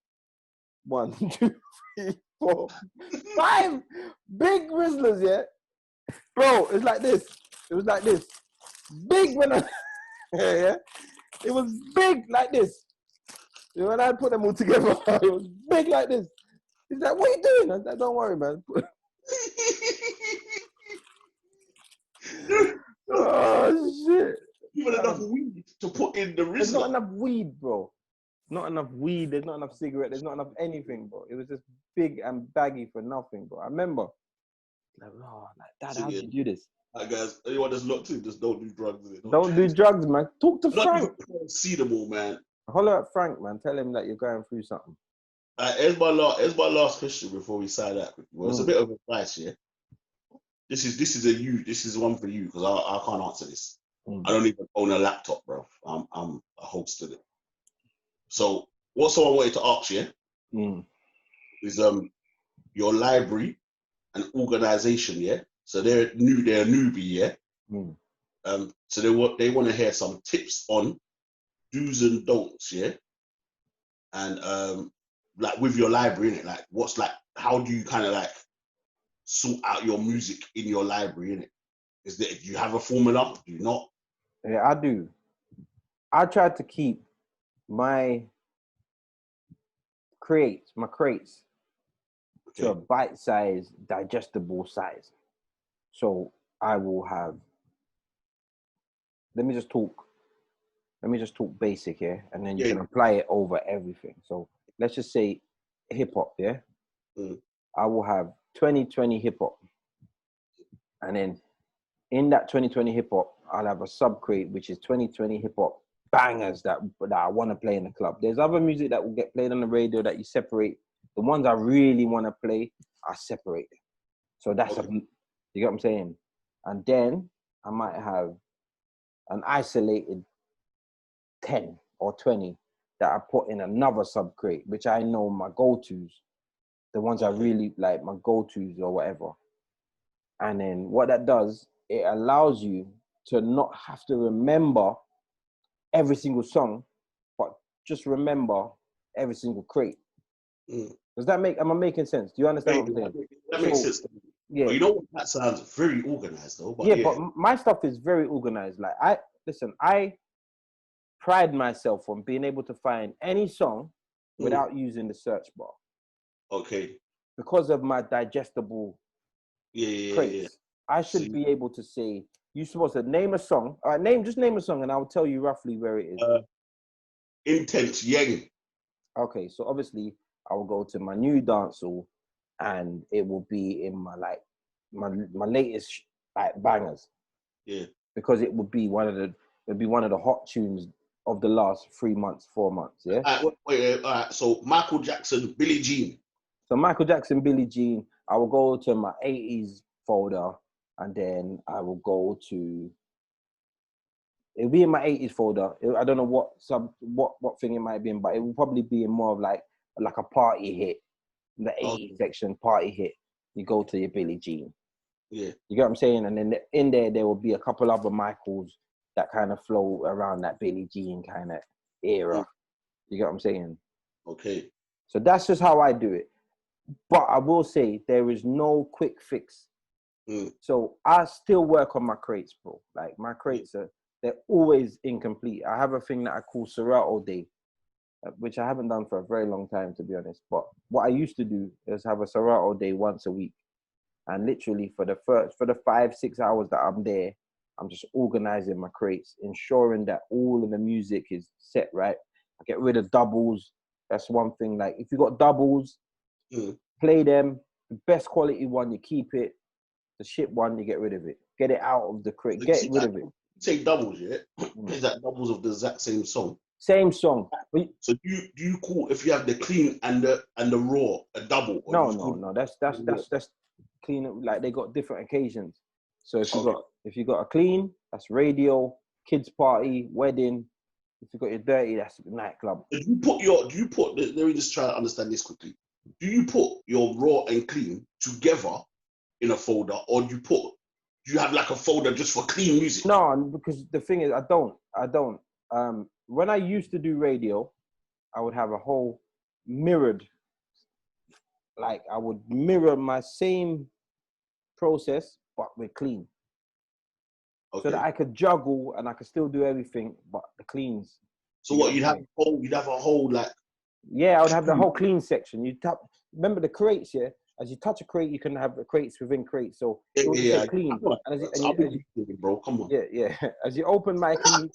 1, 2, 3, 4, 5 big Rizzlers, yeah? Bro, it's like this. It was like this. Big when yeah? It was big like this. When I put them all together, it was big like this. He's like, what are you doing? I said, don't worry, man. Oh, shit. Even enough weed to put in the Rizzler. There's not enough weed, bro. Not enough weed. There's not enough cigarette. There's not enough anything, bro. It was just big and baggy for nothing, bro. I remember. Dad, how did you do this? Alright, guys, anyone that's locked in, just don't do drugs. Don't do drugs, man. Talk to Frank. See them all, man. Holler at Frank, man. Tell him that you're going through something. Here's my last question before we sign out. Well, it's a bit of advice, yeah. This is one for you because I can't answer this. I don't even own a laptop, bro. I'm a host of it. So what someone wanted to ask you is your library and organization, yeah. So they're a newbie, yeah. So they want to hear some tips on do's and don'ts, yeah. And like with your library, innit? Like how do you kind of like sort out your music in your library, innit? Do you have a formula? Do you not? Yeah, I do. I try to keep my crates to a bite-sized, digestible size. So I will have. Let me just talk basic here, and then you can apply it over everything. So let's just say hip hop, yeah. I will have 2020 hip hop, and then in that 2020 hip hop, I'll have a sub crate which is 2020 hip hop bangers that I want to play in the club. There's other music that will get played on the radio that you separate. The ones I really want to play, I separate. So that's you get what I'm saying? And then I might have an isolated 10 or 20 that I put in another sub crate, which I know my go-tos, the ones I really like, my go-tos or whatever. And then what that does, it allows you to not have to remember every single song, but just remember every single crate. Does that am I making sense? Do you understand what I'm saying? That makes sense. Yeah. But you know what? That sounds very organized though. But but my stuff is very organized. Like I pride myself on being able to find any song without using the search bar. Okay. Because of my digestible crates. Yeah. I should be able to say, you're supposed to name a song. All right, name a song and I'll tell you roughly where it is. intense yang. Okay, so obviously I will go to my new dancehall, and it will be in my my latest like bangers. Yeah. Because it would be one of the hot tunes of the last 3 months, 4 months. Yeah. Wait. All right. So Michael Jackson, Billie Jean. So Michael Jackson, Billie Jean. I will go to my 80s folder, and then I will go to. It'll be in my 80s folder. I don't know what thing it might be in, but it will probably be in more of like a party hit. The 80s section, party hit. You go to your Billie Jean. Yeah. You get what I'm saying? And then in there will be a couple other Michaels that kind of flow around that Billie Jean kind of era. You get what I'm saying? Okay. So that's just how I do it. But I will say there is no quick fix. So I still work on my crates, bro. Like my crates they're always incomplete. I have a thing that I call Serato Day, which I haven't done for a very long time, to be honest. But what I used to do is have a Serato Day once a week. And literally for the 5-6 hours that I'm there, I'm just organizing my crates, ensuring that all of the music is set right. I get rid of doubles. That's one thing. Like if you got doubles, play them. The best quality one, you keep it. The shit one, you get rid of it. Get it out of the crate. Get rid of it. You say doubles, yeah? Is that doubles of the exact same song? Same song. So do you call if you have the clean and the raw a double? Or No. That's clean. Like they got different occasions. So if you got a clean, that's radio, kids party, wedding. If you got your dirty, that's nightclub. Let me just try to understand this quickly. Do you put your raw and clean together in a folder, or do you have like a folder just for clean music? No, because the thing is, I don't. When I used to do radio, I would have a whole mirrored, like I would mirror my same process, but with clean. Okay. So that I could juggle and I could still do everything, but the cleans. So what, you'd have a whole like... Yeah, I would have the whole clean section. Remember the crates, yeah? As you touch a crate, you can have crates within crates. So it would say clean. Bro, come on. Yeah. As you open my clean,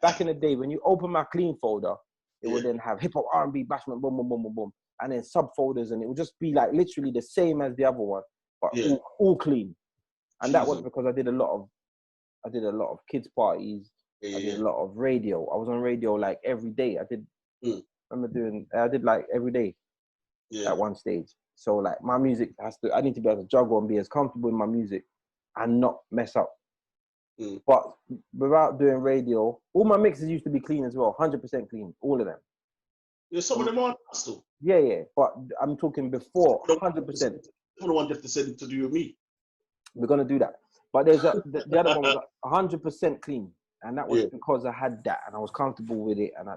back in the day, when you open my clean folder, it would then have hip hop, R&B, bashment, boom, boom, boom, boom, boom, and then subfolders, and it would just be like literally the same as the other one, but all clean. And that was because I did a lot of kids parties. I did a lot of radio. I was on radio like every day. I did like every day at one stage. So like my music I need to be able to juggle and be as comfortable in my music and not mess up. But without doing radio, all my mixes used to be clean as well, 100% clean, all of them. Yeah, some of them are still. Yeah, but I'm talking before, 100%. I'm the one that decided to do with me. We're gonna do that. But there's the other one was 100% clean, and that was because I had that and I was comfortable with it, and I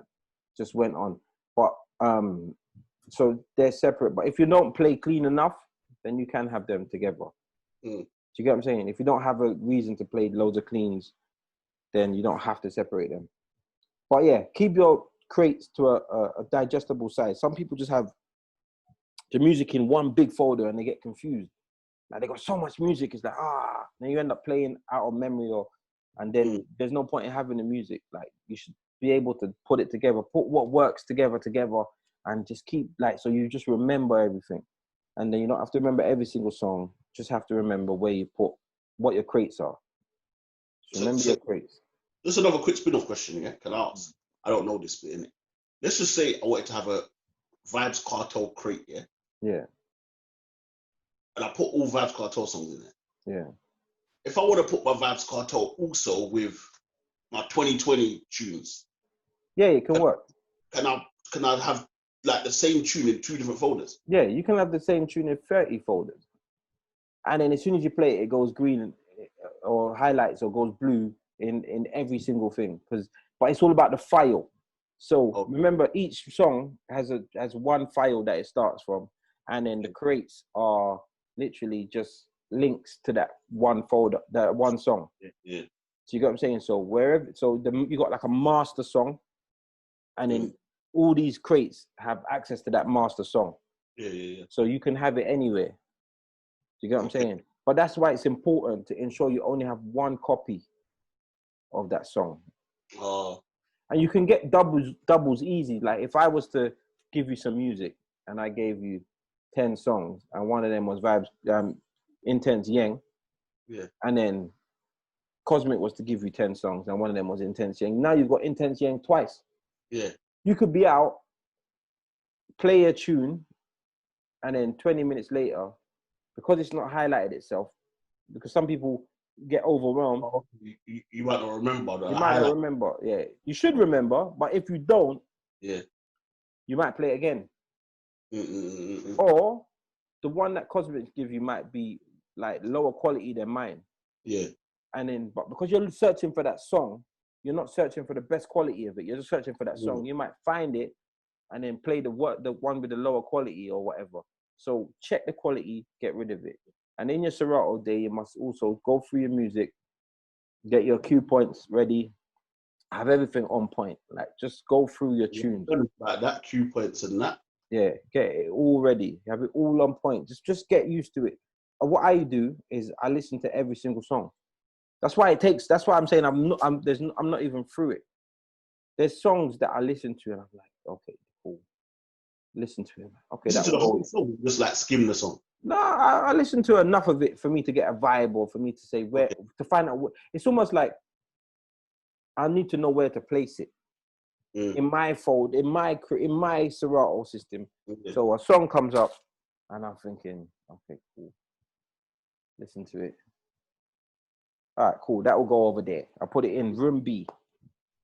just went on. But so they're separate. But if you don't play clean enough, then you can have them together. Do you get what I'm saying? If you don't have a reason to play loads of cleans, then you don't have to separate them. But yeah, keep your crates to a digestible size. Some people just have the music in one big folder and they get confused. Like they got so much music, it's like, then you end up playing out of memory, and then there's no point in having the music. Like you should be able to put it together, put what works together, and just keep so you just remember everything. And then you don't have to remember every single song. Just have to remember where you put what your crates are. So remember your crates. Just another quick spin-off question, yeah? Can I ask? I don't know this bit, innit? Let's just say I wanted to have a Vibes Cartel crate, yeah? Yeah. And I put all Vibes Cartel songs in there. Yeah. If I want to put my Vibes Cartel also with my 2020 tunes. Yeah, it can work. Can I have like the same tune in 2 different folders? Yeah, you can have the same tune in 30 folders. And then as soon as you play it, it goes green or highlights or goes blue in every single thing. But it's all about the file. So remember, each song has one file that it starts from, and then the crates are literally just links to that one folder, that one song. Yeah. So you get what I'm saying? So you got like a master song, and then all these crates have access to that master song. Yeah. So you can have it anywhere. Do you get what I'm saying? But that's why it's important to ensure you only have one copy of that song. And you can get doubles easy. Like if I was to give you some music and I gave you 10 songs and one of them was Vibes, Intense Yang. Yeah. And then Cosmic was to give you 10 songs and one of them was Intense Yang. Now you've got Intense Yang twice. Yeah. You could be out, play a tune, and then 20 minutes later, because it's not highlighted itself, because some people get overwhelmed. Oh, you might not remember. You might not remember, yeah. You should remember, but if you don't, yeah, you might play it again. Or the one that Cosmic give you might be like lower quality than mine. Yeah. And then, but because you're searching for that song, you're not searching for the best quality of it. You're just searching for that song. You might find it and then play the one with the lower quality or whatever. So check the quality, get rid of it. And in your Serato day, you must also go through your music, get your cue points ready, have everything on point. Like just go through your tunes. Like that, cue points and that. Yeah, get it all ready. Have it all on point. Just get used to it. And what I do is I listen to every single song. That's why I'm saying I'm not even through it. There's songs that I listen to and I'm like, okay, cool. Listen to it. Okay, listen to the whole song, just like skim the song. No, I listen to enough of it for me to get a vibe or for me to say where to find out. It's almost like I need to know where to place it in my fold, in my Serato system. So a song comes up and I'm thinking, okay, cool. Listen to it. All right, cool. That will go over there. I'll put it in room B.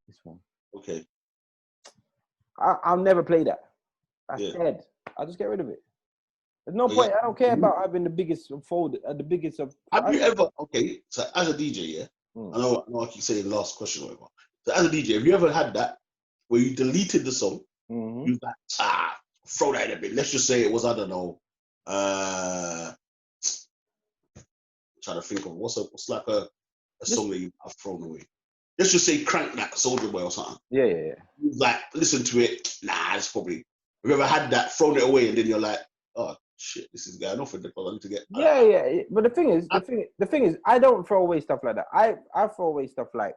This one. Okay. I'll never play that. That's dead. I'll just get rid of it. There's no point. I don't care about having the biggest folder, the biggest of. Have you ever? Okay, so as a DJ, I know I keep saying last question or whatever. So as a DJ, have you ever had that where you deleted the song? You like throw that in a bit. Let's just say it was, I don't know. Trying to think of what's like a song that you have thrown away. Let's just say Crank That Soldier Boy or something. Yeah. Like listen to it. Nah, it's probably. Have you ever had that, thrown it away, and then you're like, oh shit, this is going off, and I need to get. Yeah. But the thing is, I don't throw away stuff like that. I throw away stuff like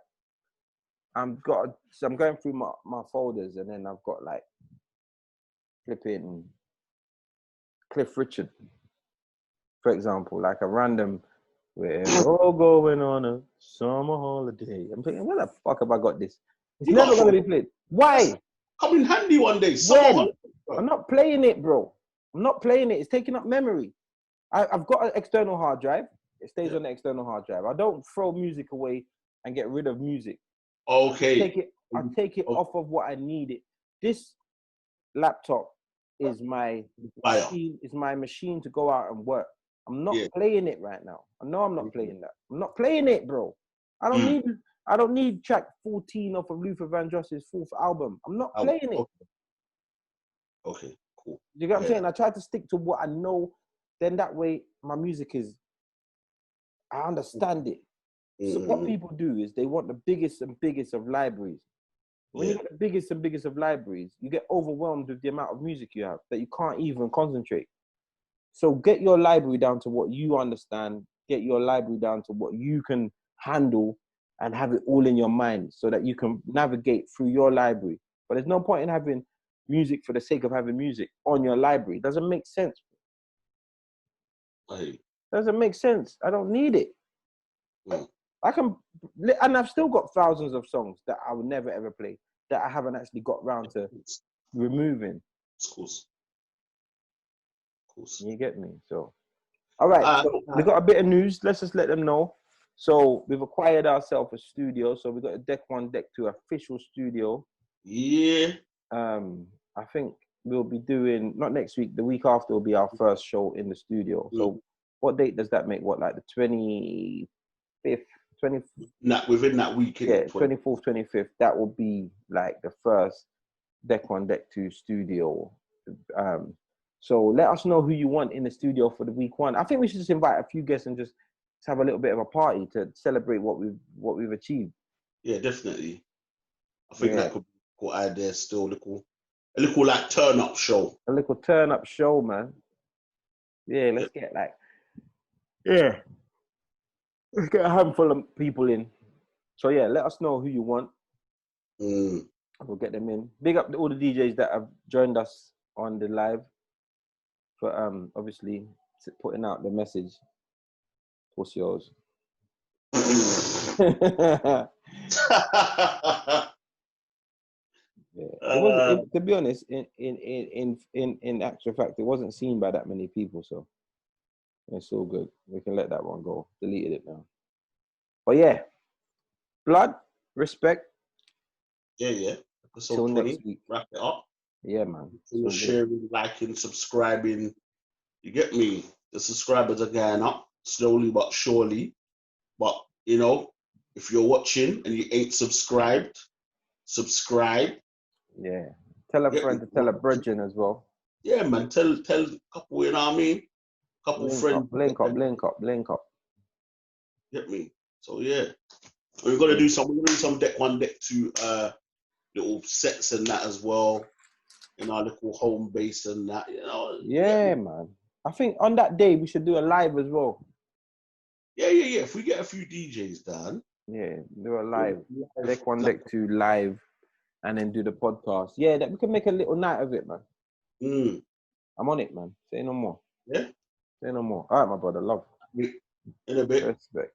I'm going through my folders, and then I've got like flipping Cliff Richard, for example, like a random. We're all going on a summer holiday. I'm thinking, where the fuck have I got this? It's never going to be played. Why? Come in handy one day. When? I'm not playing it, bro. I'm not playing it. It's taking up memory. I've got an external hard drive. It stays on the external hard drive. I don't throw music away and get rid of music. Okay. I take it off of what I need it. This laptop is my machine. Is my machine to go out and work. I'm not playing it right now. I know I'm not playing that. I'm not playing it, bro. I don't need track 14 off of Luther Vandross's 4th album. I'm not playing it. Okay, cool. You get what I'm saying? I try to stick to what I know. Then that way, my music is, I understand it. So what people do is they want the biggest and biggest of libraries. When you get the biggest and biggest of libraries, you get overwhelmed with the amount of music you have that you can't even concentrate. So get your library down to what you understand, get your library down to what you can handle and have it all in your mind so that you can navigate through your library. But there's no point in having music for the sake of having music on your library. It doesn't make sense. Doesn't make sense. I don't need it. And I've still got thousands of songs that I would never ever play that I haven't actually got round to removing. Of course. You get me? So, all right. So we got a bit of news. Let's just let them know. So we've acquired ourselves a studio. So we got a Deck 1, Deck 2 official studio. Yeah. I think we'll be doing, not next week, the week after will be our first show in the studio. So what date does that make? What, like the 25th? Within that week. Yeah, 24th, 25th. That will be like the first Deck 1, Deck 2 studio. So let us know who you want in the studio for the week 1. I think we should just invite a few guests and just have a little bit of a party to celebrate what we've achieved. Yeah, definitely. I think that could be a cool idea still. A little like turn up show. A little turn up show, man. Yeah, let's get let's get a handful of people in. So yeah, let us know who you want. We'll get them in. Big up all the DJs that have joined us on the live for obviously putting out the message. What's yours? Yeah. It wasn't. To be honest, in actual fact, it wasn't seen by that many people. So it's all good. We can let that one go. Deleted it now. But yeah, blood, respect. Yeah. Episode Till 20. next week. Wrap it up. Yeah, man. Sharing, liking, subscribing. You get me? The subscribers are going up slowly but surely. But you know, if you're watching and you ain't subscribed, subscribe. Yeah. Tell a friend to tell a brethren as well. Yeah, man. Tell a couple, you know what I mean? Couple friends. Link up. Get me? So yeah. We're gonna do some deck 1, deck 2 little sets and that as well. In our little home base and that, you know. Yeah, man. I think on that day we should do a live as well. Yeah. If we get a few DJs done. Yeah, do a live. Deck 1, deck 2 live, and then do the podcast. Yeah, that we can make a little night of it, man. I'm on it, man. Say no more. Yeah. Say no more. All right, my brother. Love. In a bit. Respect.